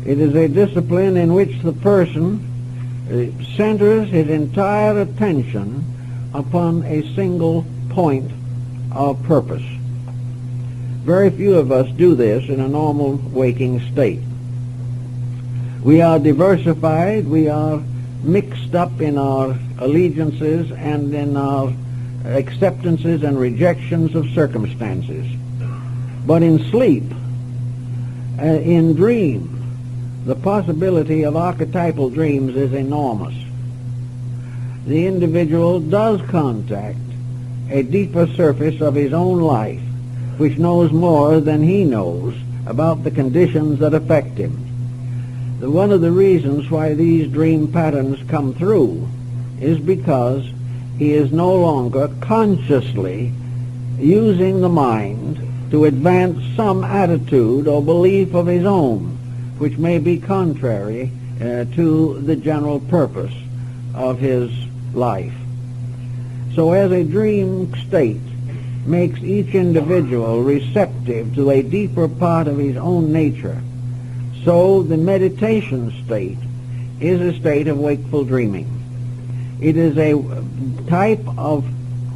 S1: It is a discipline in which the person centers his entire attention upon a single point of purpose. Very few of us do this in a normal waking state. We are diversified, we are mixed up in our allegiances and in our acceptances and rejections of circumstances. But in sleep, in dream, the possibility of archetypal dreams is enormous. The individual does contact a deeper surface of his own life, which knows more than he knows about the conditions that affect him. One of the reasons why these dream patterns come through is because he is no longer consciously using the mind to advance some attitude or belief of his own, which may be contrary to the general purpose of his life. So as a dream state makes each individual receptive to a deeper part of his own nature, so the meditation state is a state of wakeful dreaming. It is a type of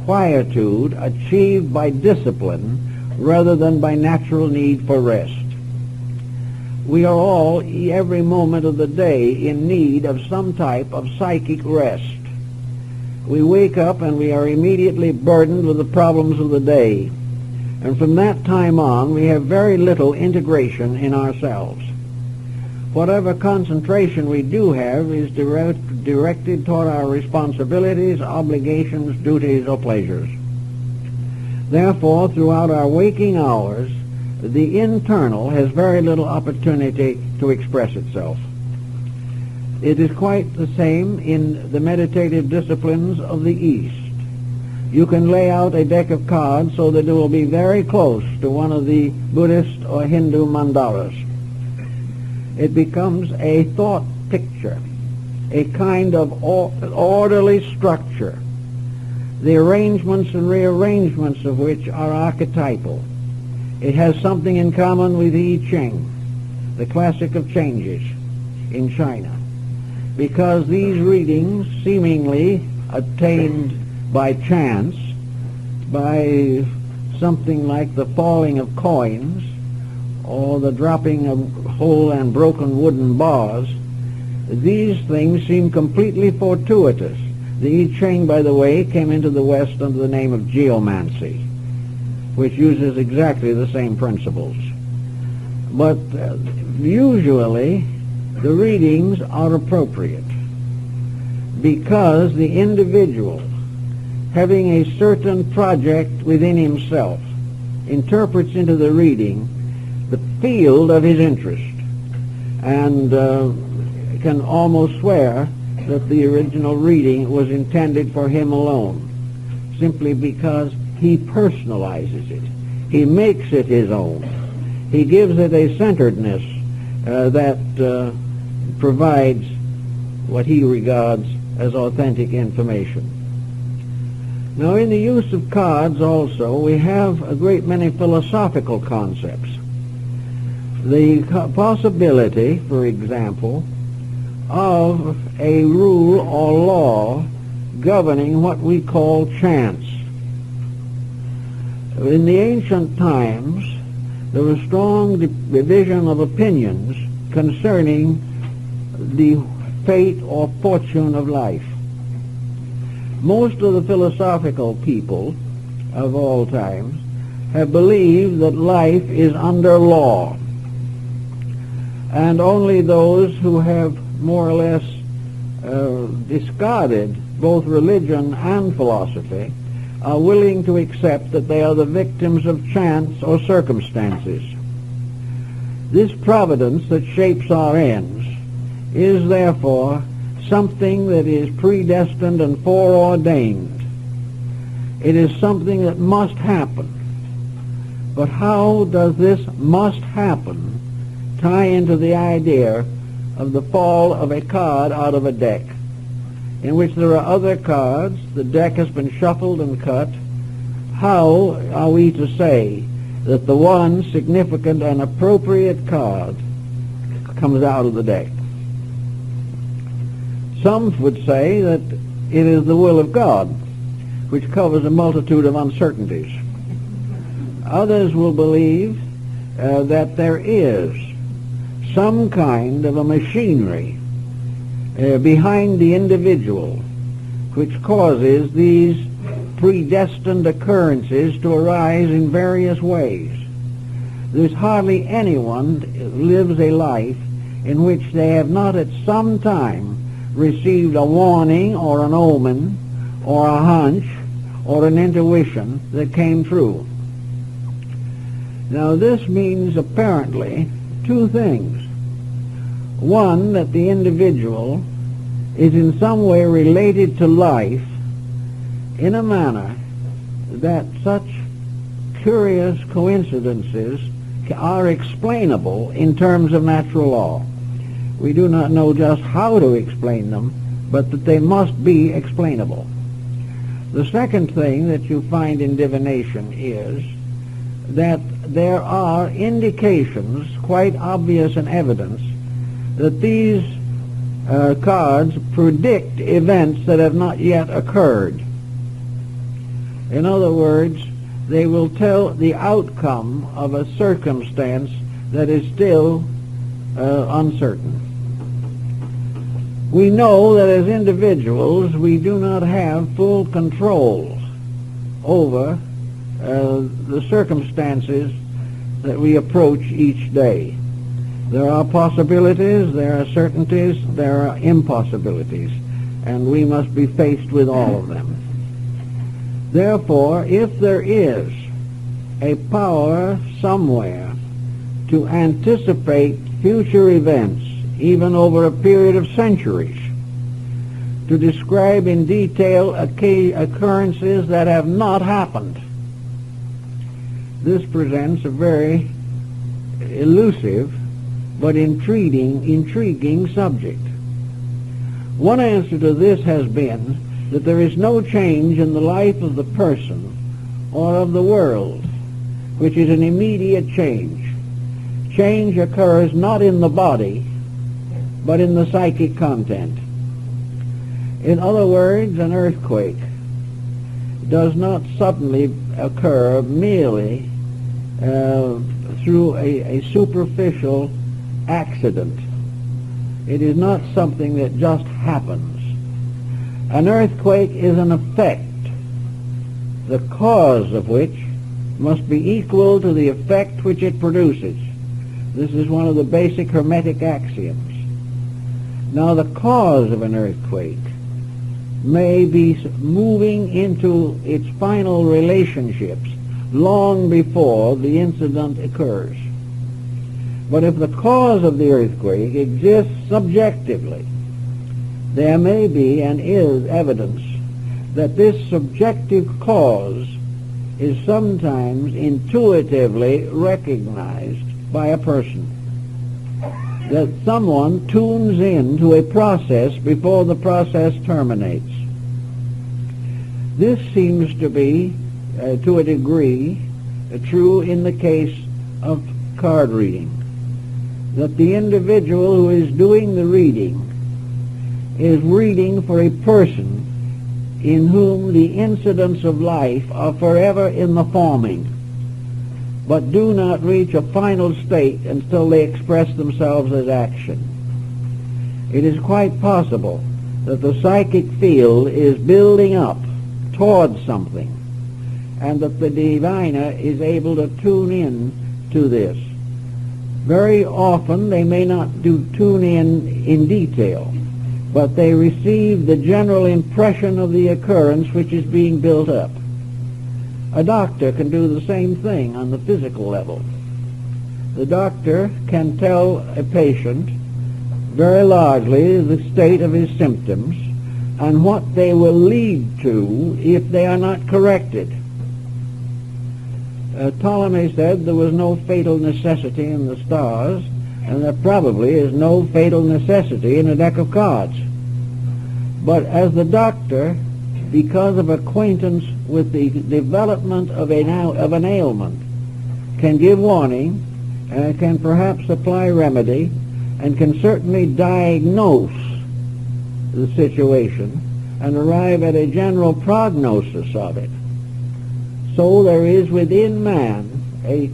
S1: quietude achieved by discipline rather than by natural need for rest. We are all, every moment of the day, in need of some type of psychic rest. We wake up and we are immediately burdened with the problems of the day. And from that time on, we have very little integration in ourselves. Whatever concentration we do have is directed toward our responsibilities, obligations, duties, or pleasures. Therefore, throughout our waking hours, the internal has very little opportunity to express itself. It is quite the same in the meditative disciplines of the East. You can lay out a deck of cards so that it will be very close to one of the Buddhist or Hindu mandalas. It becomes a thought picture, a kind of orderly structure, the arrangements and rearrangements of which are archetypal. It has something in common with I Ching, the classic of changes in China, because these readings, seemingly obtained by chance, by something like the falling of coins or the dropping of whole and broken wooden bars, these things seem completely fortuitous. The I Ching, by the way, came into the West under the name of geomancy, which uses exactly the same principles. But usually the readings are appropriate because the individual, having a certain project within himself, interprets into the reading the field of his interest, and can almost swear that the original reading was intended for him alone, simply because he personalizes it. He makes it his own. He gives it a centeredness that provides what he regards as authentic information. Now, in the use of cards also, we have a great many philosophical concepts. The possibility, for example, of a rule or law governing what we call chance. In the ancient times, there was strong division of opinions concerning the fate or fortune of life. Most of the philosophical people of all times have believed that life is under law, and only those who have more or less discarded both religion and philosophy, are willing to accept that they are the victims of chance or circumstances. This providence that shapes our ends is therefore something that is predestined and foreordained. It is something that must happen. But how does this must happen tie into the idea of the fall of a card out of a deck, in which there are other cards, the deck has been shuffled and cut? How are we to say that the one significant and appropriate card comes out of the deck? Some would say that it is the will of God, which covers a multitude of uncertainties. Others will believe that there is some kind of a machinery behind the individual which causes these predestined occurrences to arise in various ways. There's hardly anyone who lives a life in which they have not at some time received a warning or an omen or a hunch or an intuition that came true. Now this means apparently two things. One, that the individual is in some way related to life in a manner that such curious coincidences are explainable in terms of natural law. We do not know just how to explain them, but that they must be explainable. The second thing that you find in divination is that there are indications, quite obvious and evidence, that these cards predict events that have not yet occurred. In other words, they will tell the outcome of a circumstance that is still uncertain. We know that as individuals we do not have full control over the circumstances that we approach each day. There are possibilities, there are certainties, there are impossibilities, and we must be faced with all of them. Therefore, if there is a power somewhere to anticipate future events, even over a period of centuries, to describe in detail occurrences that have not happened, this presents a very elusive but intriguing subject. One answer to this has been that there is no change in the life of the person or of the world which is an immediate change. Change occurs not in the body, but in the psychic content. In other words, an earthquake does not suddenly occur merely through a superficial accident. It is not something that just happens. An earthquake is an effect, the cause of which must be equal to the effect which it produces. This is one of the basic Hermetic axioms. Now, the cause of an earthquake may be moving into its final relationships long before the incident occurs. But if the cause of the earthquake exists subjectively, there may be and is evidence that this subjective cause is sometimes intuitively recognized by a person, that someone tunes in to a process before the process terminates. This seems to be, to a degree, true in the case of card reading, that the individual who is doing the reading is reading for a person in whom the incidents of life are forever in the forming, but do not reach a final state until they express themselves as action. It is quite possible that the psychic field is building up towards something, and that the diviner is able to tune in to this. Very often they may not tune in detail, but they receive the general impression of the occurrence which is being built up. A doctor can do the same thing on the physical level. The doctor can tell a patient very largely the state of his symptoms and what they will lead to if they are not corrected. Ptolemy said there was no fatal necessity in the stars, and there probably is no fatal necessity in a deck of cards. But as the doctor, because of acquaintance with the development of an ailment, can give warning, and can perhaps apply remedy, and can certainly diagnose the situation and arrive at a general prognosis of it. So there is within man a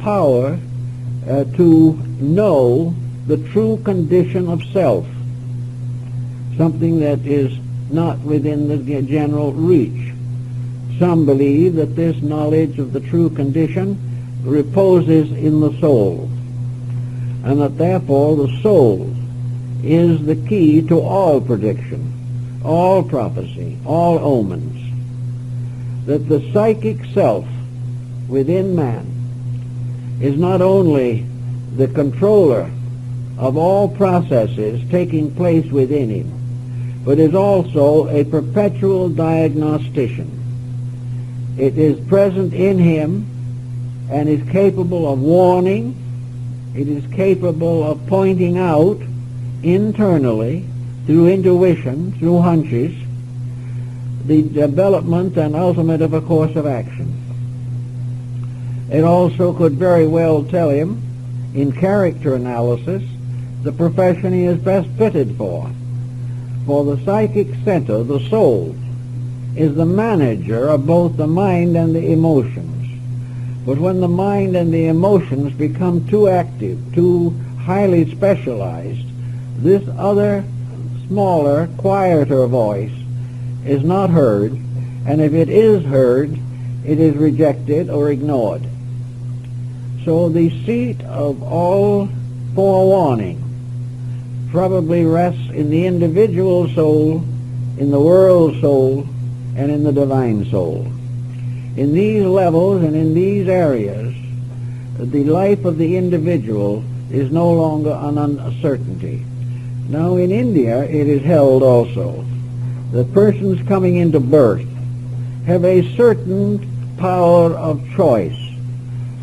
S1: power to know the true condition of self, something that is not within the general reach. Some believe that this knowledge of the true condition reposes in the soul, and that therefore the soul is the key to all prediction, all prophecy, all omens. That the psychic self within man is not only the controller of all processes taking place within him, but is also a perpetual diagnostician. It is present in him and is capable of warning. It is capable of pointing out internally, through intuition, through hunches, the development and ultimate of a course of action. It also could very well tell him, in character analysis, the profession he is best fitted for. For the psychic center, the soul, is the manager of both the mind and the emotions. But when the mind and the emotions become too active, too highly specialized, this other, smaller, quieter voice is not heard, and if it is heard, it is rejected or ignored. So the seat of all forewarning probably rests in the individual soul, in the world soul, and in the divine soul. In these levels and in these areas, the life of the individual is no longer an uncertainty. Now in India it is held also that persons coming into birth have a certain power of choice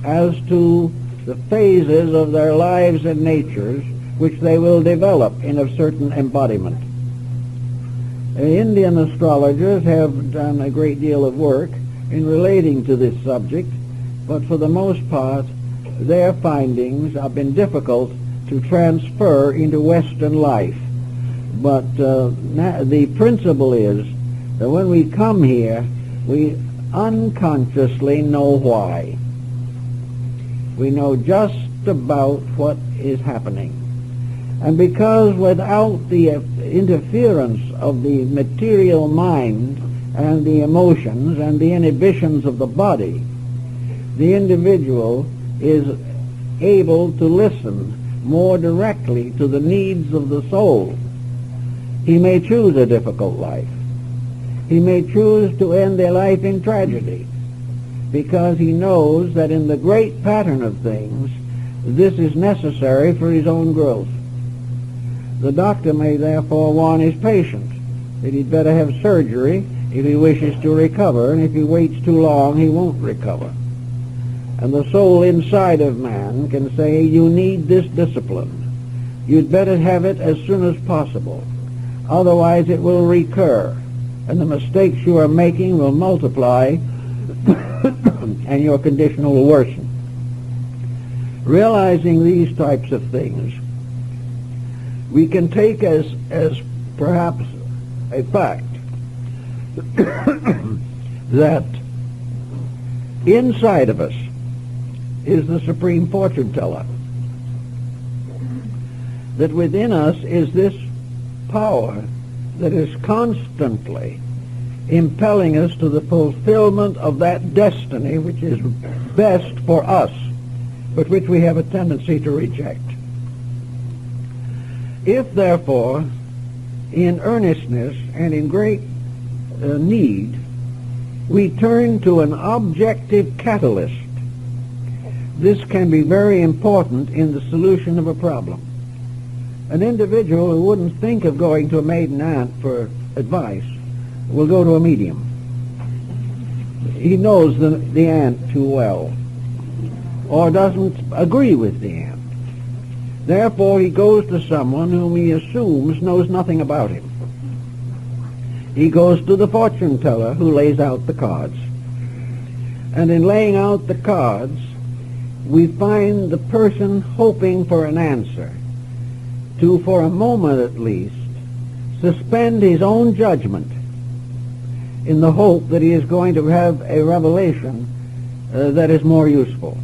S1: as to the phases of their lives and natures which they will develop in a certain embodiment. Indian astrologers have done a great deal of work in relating to this subject, but for the most part their findings have been difficult to transfer into Western life. But the principle is that when we come here, we unconsciously know why. We know just about what is happening. And because without the interference of the material mind and the emotions and the inhibitions of the body, the individual is able to listen more directly to the needs of the soul. He may choose a difficult life. He may choose to end their life in tragedy, because he knows that in the great pattern of things, this is necessary for his own growth. The doctor may therefore warn his patient that he'd better have surgery if he wishes to recover, and if he waits too long, he won't recover. And the soul inside of man can say, you need this discipline. You'd better have it as soon as possible. Otherwise it will recur, and the mistakes you are making will multiply, and your condition will worsen. Realizing these types of things, we can take as perhaps a fact that inside of us is the supreme fortune teller, that within us is this power that is constantly impelling us to the fulfillment of that destiny which is best for us
S2: but which we have a tendency to reject. If, therefore, in earnestness and in great need, we turn to an objective catalyst, this can be very important in the solution of a problem. An individual who wouldn't think of going to a maiden aunt for advice will go to a medium. He knows the aunt too well, or doesn't agree with the aunt. Therefore, he goes to someone whom he assumes knows nothing about him. He goes to the fortune teller who lays out the cards. And in laying out the cards, we find the person hoping for an answer to, for a moment at least, suspend his own judgment in the hope that he is going to have a revelation that is more useful.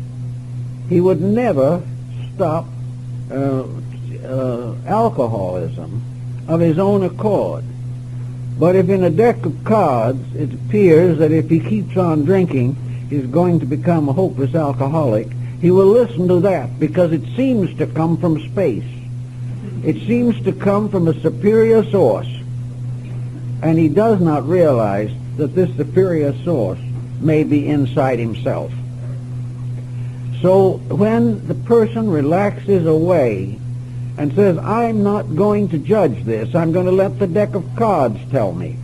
S2: He would never stop alcoholism of his own accord. But if in a deck of cards it appears that if he keeps on drinking he's going to become a hopeless alcoholic, he will listen to that because it seems to come from space. It seems to come from a superior source. And he does not realize that this superior source may be inside himself. So when the person relaxes away and says, I'm not going to judge this, I'm going to let the deck of cards tell me,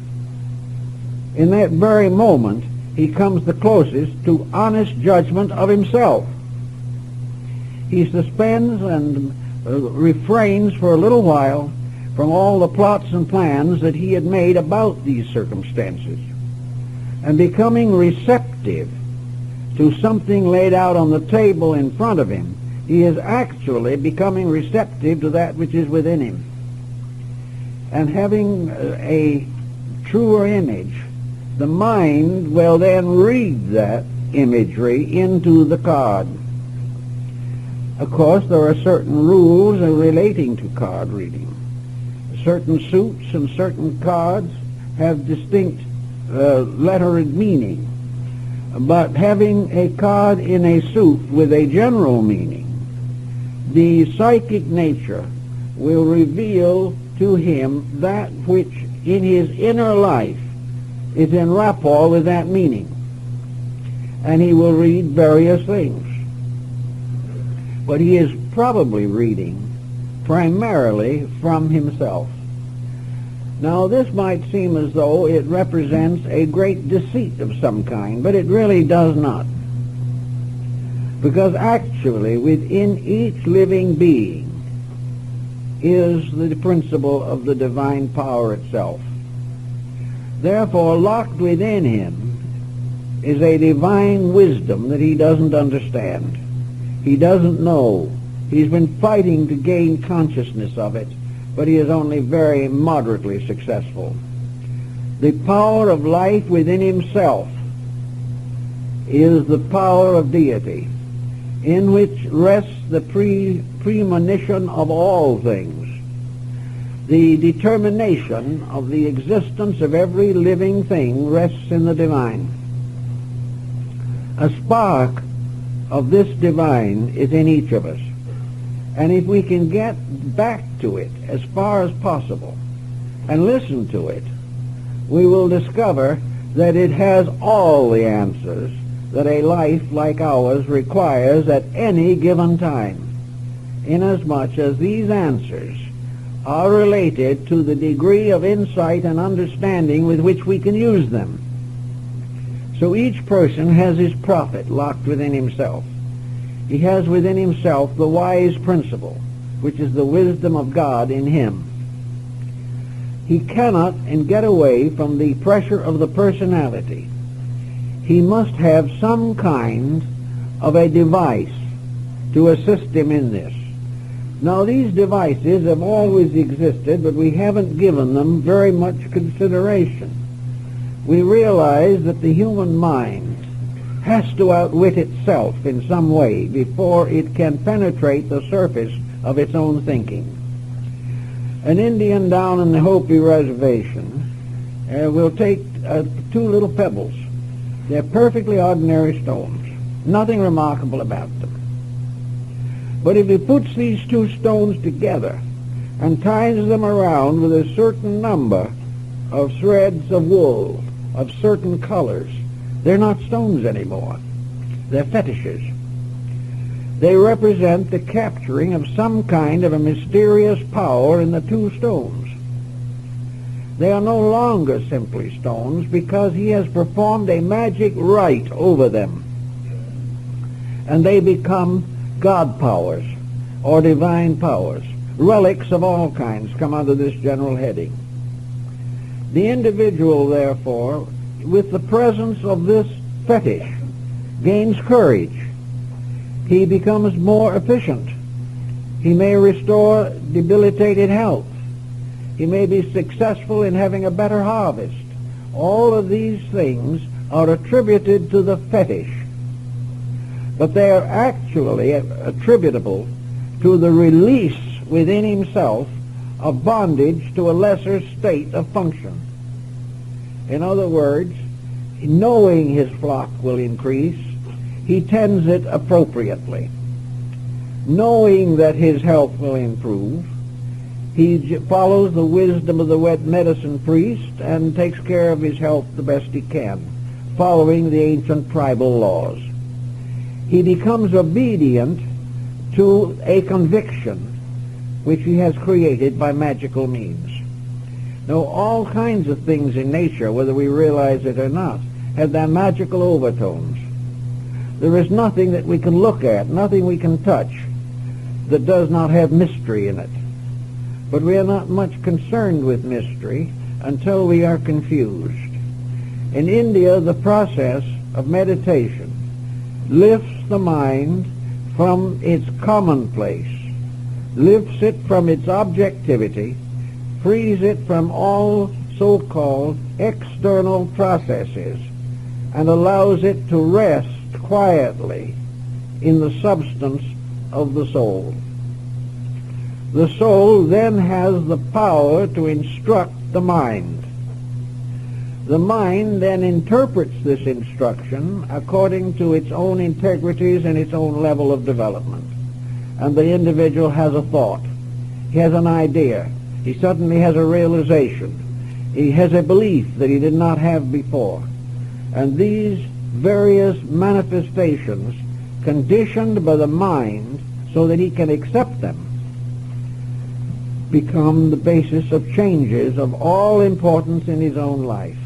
S2: in that very moment he comes the closest to honest judgment of himself. He suspends and refrains for a little while from all the plots and plans that he had made about these circumstances, and becoming receptive to something laid out on the table in front of him, he is actually becoming receptive to that which is within him. And having a truer image, the mind will then read that imagery into the card. Of course, there are certain rules relating to card reading. Certain suits and certain cards have distinct lettered meaning. But having a card in a suit with a general meaning, the psychic nature will reveal to him that which in his inner life is in rapport with that meaning. And he will read various things. But he is probably reading primarily from himself. Now, this might seem as though it represents a great deceit of some kind, but it really does not. Because actually, within each living being is the principle of the divine power itself. Therefore, locked within him is a divine wisdom that he doesn't understand. He doesn't know. He's been fighting to gain consciousness of it, but he is only very moderately successful. The power of life within himself is the power of deity, in which rests the premonition of all things, the determination of the existence of every living thing rests in the divine. A spark of this divine is in each of us. And if we can get back to it as far as possible and listen to it, we will discover that it has all the answers that a life like ours requires at any given time, inasmuch as these answers are related to the degree of insight and understanding with which we can use them. So each person has his prophet locked within himself. He has within himself the wise principle, which is the wisdom of God in him. He cannot get away from the pressure of the personality. He must have some kind of a device to assist him in this. Now, these devices have always existed, but we haven't given them very much consideration. We realize that the human mind has to outwit itself in some way before it can penetrate the surface of its own thinking. An Indian down in the Hopi reservation will take two little pebbles. They're perfectly ordinary stones, nothing remarkable about them. But if he puts these two stones together and ties them around with a certain number of threads of wool of certain colors, they're not stones anymore. They're fetishes. They represent the capturing of some kind of a mysterious power in the two stones. They are no longer simply stones because he has performed a magic rite over them. And they become God powers or divine powers. Relics of all kinds come under this general heading. The individual, therefore, with the presence of this fetish, gains courage. He becomes more efficient. He may restore debilitated health. He may be successful in having a better harvest. All of these things are attributed to the fetish, but they are actually attributable to the release within himself of bondage to a lesser state of function. In other words, knowing his flock will increase, he tends it appropriately. Knowing that his health will improve, he follows the wisdom of the wet medicine priest and takes care of his health the best he can, following the ancient tribal laws. He becomes obedient to a conviction which he has created by magical means. Now, all kinds of things in nature, whether we realize it or not, have their magical overtones. There is nothing that we can look at, nothing we can touch, that does not have mystery in it. But we are not much concerned with mystery until we are confused. In India, the process of meditation lifts the mind from its commonplace, lifts it from its objectivity, frees it from all so-called external processes, and allows it to rest quietly in the substance of the soul. The soul then has the power to instruct the mind. The mind then interprets this instruction according to its own integrities and its own level of development. And the individual has a thought. He has an idea. He suddenly has a realization. He has a belief that he did not have before. And these various manifestations, conditioned by the mind so that he can accept them, become the basis of changes of all importance in his own life.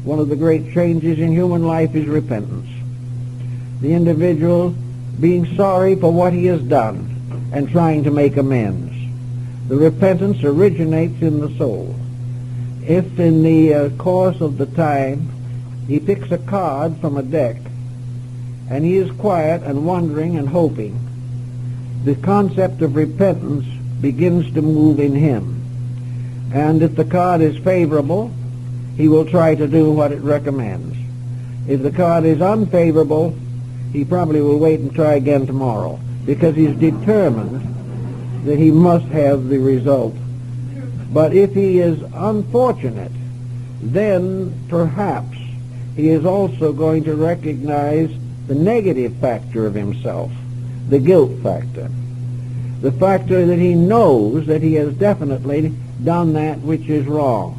S2: One of the great changes in human life is repentance. The individual being sorry for what he has done and trying to make amends. The repentance originates in the soul. If in the course of the time he picks a card from a deck and he is quiet and wondering and hoping, the concept of repentance begins to move in him. And if the card is favorable, he will try to do what it recommends. If the card is unfavorable, he probably will wait and try again tomorrow, because he's determined that he must have the result. But if he is unfortunate, then perhaps he is also going to recognize the negative factor of himself, the guilt factor. The factor that he knows that he has definitely done that which is wrong.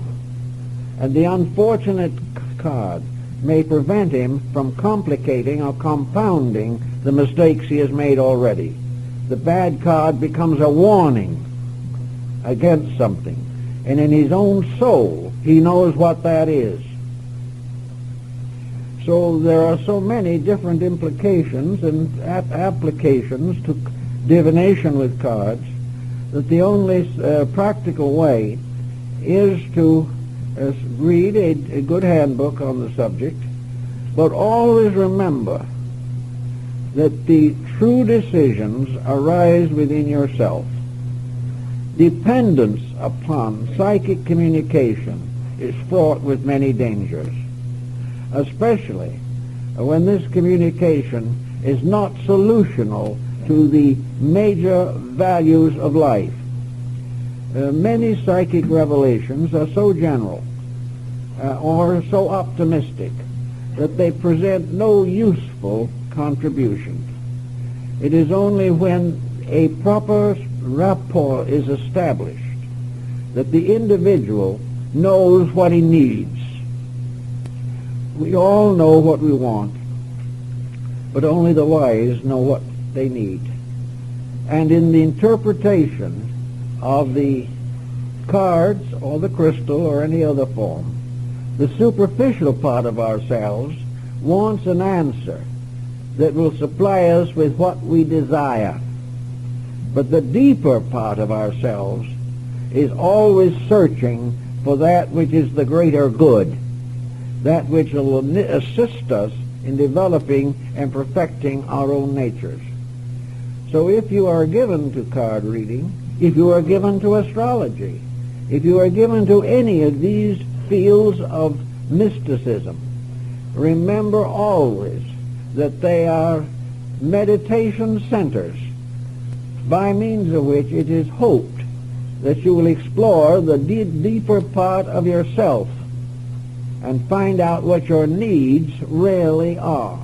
S2: And the unfortunate card may prevent him from complicating or compounding the mistakes he has made already. The bad card becomes a warning against something. And in his own soul, he knows what that is. So there are so many different implications and applications to divination with cards that the only practical way is to read a good handbook on the subject, but always remember that the true decisions arise within yourself. Dependence upon psychic communication is fraught with many dangers, especially when this communication is not solutional to the major values of life. Many psychic revelations are so general or so optimistic that they present no useful contribution. It is only when a proper rapport is established, that the individual knows what he needs. We all know what we want, but only the wise know what they need. And in the interpretation of the cards or the crystal or any other form, the superficial part of ourselves wants an answer that will supply us with what we desire. But the deeper part of ourselves is always searching for that which is the greater good, that which will assist us in developing and perfecting our own natures. So if you are given to card reading, if you are given to astrology, if you are given to any of these fields of mysticism, remember always that they are meditation centers by means of which it is hoped that you will explore the deeper part of yourself and find out what your needs really are.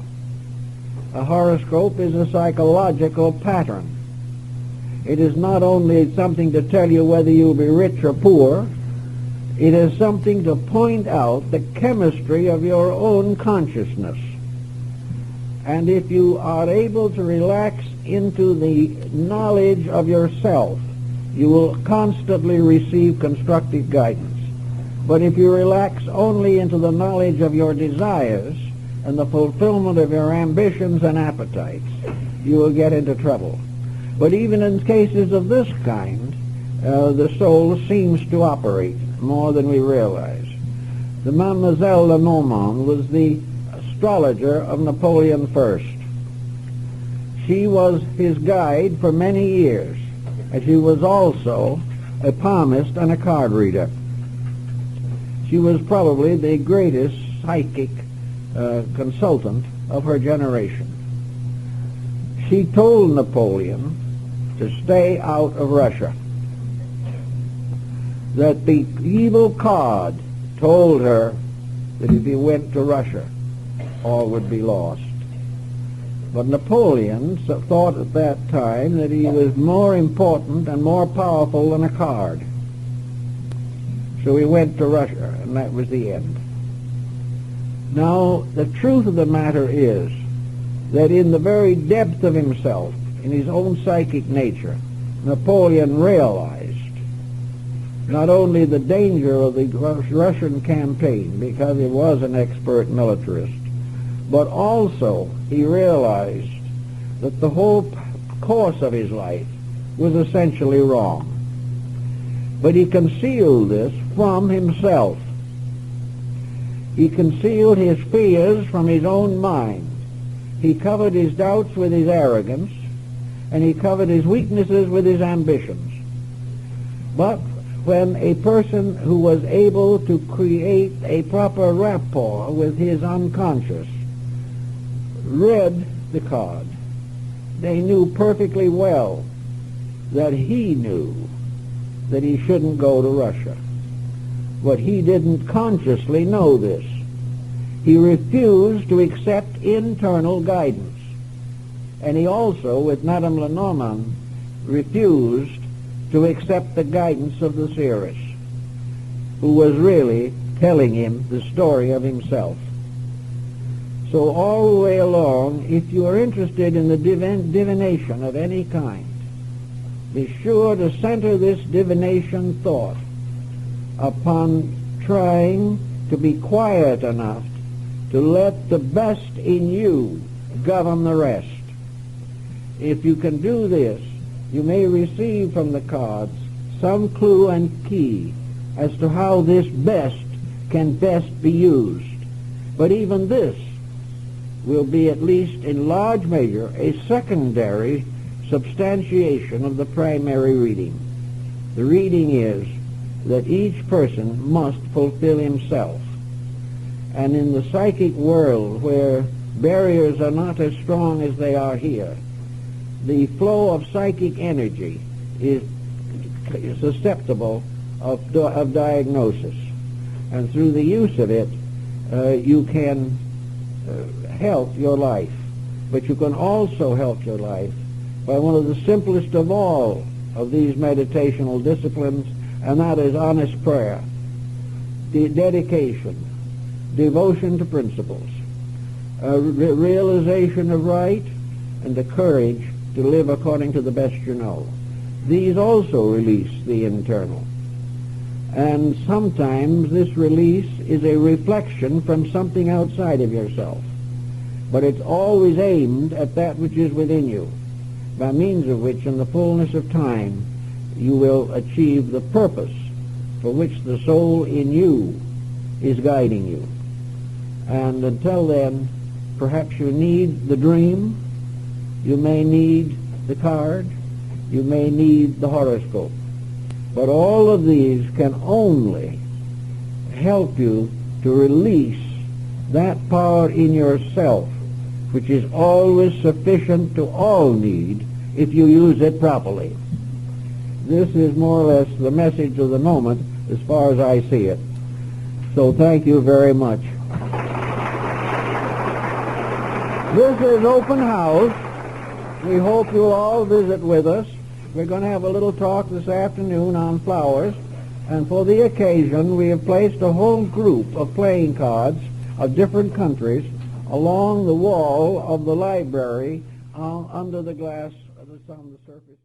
S2: A horoscope is a psychological pattern. It is not only something to tell you whether you'll be rich or poor, it is something to point out the chemistry of your own consciousness. And if you are able to relax into the knowledge of yourself, you will constantly receive constructive guidance. But if you relax only into the knowledge of your desires and the fulfillment of your ambitions and appetites, you will get into trouble. But even in cases of this kind, the soul seems to operate more than we realize. The Mademoiselle Lenormand was the astrologer of Napoleon I. She was his guide for many years, and she was also a palmist and a card reader. She was probably the greatest psychic consultant of her generation. She told Napoleon to stay out of Russia, that the evil card told her that if he went to Russia, all would be lost. But Napoleon thought at that time that he was more important and more powerful than a card. So he went to Russia, and that was the end. Now, the truth of the matter is that in the very depth of himself, in his own psychic nature, Napoleon realized not only the danger of the Russian campaign, because he was an expert militarist, but also he realized that the whole course of his life was essentially wrong. But he concealed this from himself. He concealed his fears from his own mind. He covered his doubts with his arrogance, and he covered his weaknesses with his ambitions. But when a person who was able to create a proper rapport with his unconscious read the card, they knew perfectly well that he knew that he shouldn't go to Russia. But he didn't consciously know this. He refused to accept internal guidance. And he also, with Madame Lenormand, refused to accept the guidance of the seeress, who was really telling him the story of himself. So all the way along, if you are interested in the divination of any kind, be sure to center this divination thought upon trying to be quiet enough to let the best in you govern the rest. If you can do this, you may receive from the cards some clue and key as to how this best can best be used. But even this will be, at least in large measure, a secondary substantiation of the primary reading. The reading is that each person must fulfill himself. And in the psychic world, where barriers are not as strong as they are here, the flow of psychic energy is susceptible of diagnosis. And through the use of it, you can help your life. But you can also help your life by one of the simplest of all of these meditational disciplines, and that is honest prayer, dedication, devotion to principles, realization of right, and the courage to live according to the best you know. These also release the internal. And sometimes this release is a reflection from something outside of yourself. But it's always aimed at that which is within you, by means of which, in the fullness of time, you will achieve the purpose for which the soul in you is guiding you. And until then, perhaps you need the dream, you may need the card, you may need the horoscope. But all of these can only help you to release that power in yourself, which is always sufficient to all need if you use it properly. This is more or less the message of the moment as far as I see it. So thank you very much. This is open house. We hope you'll all visit with us. We're going to have a little talk this afternoon on flowers, and for the occasion we have placed a whole group of playing cards of different countries along the wall of the library under the glass that's on the surface.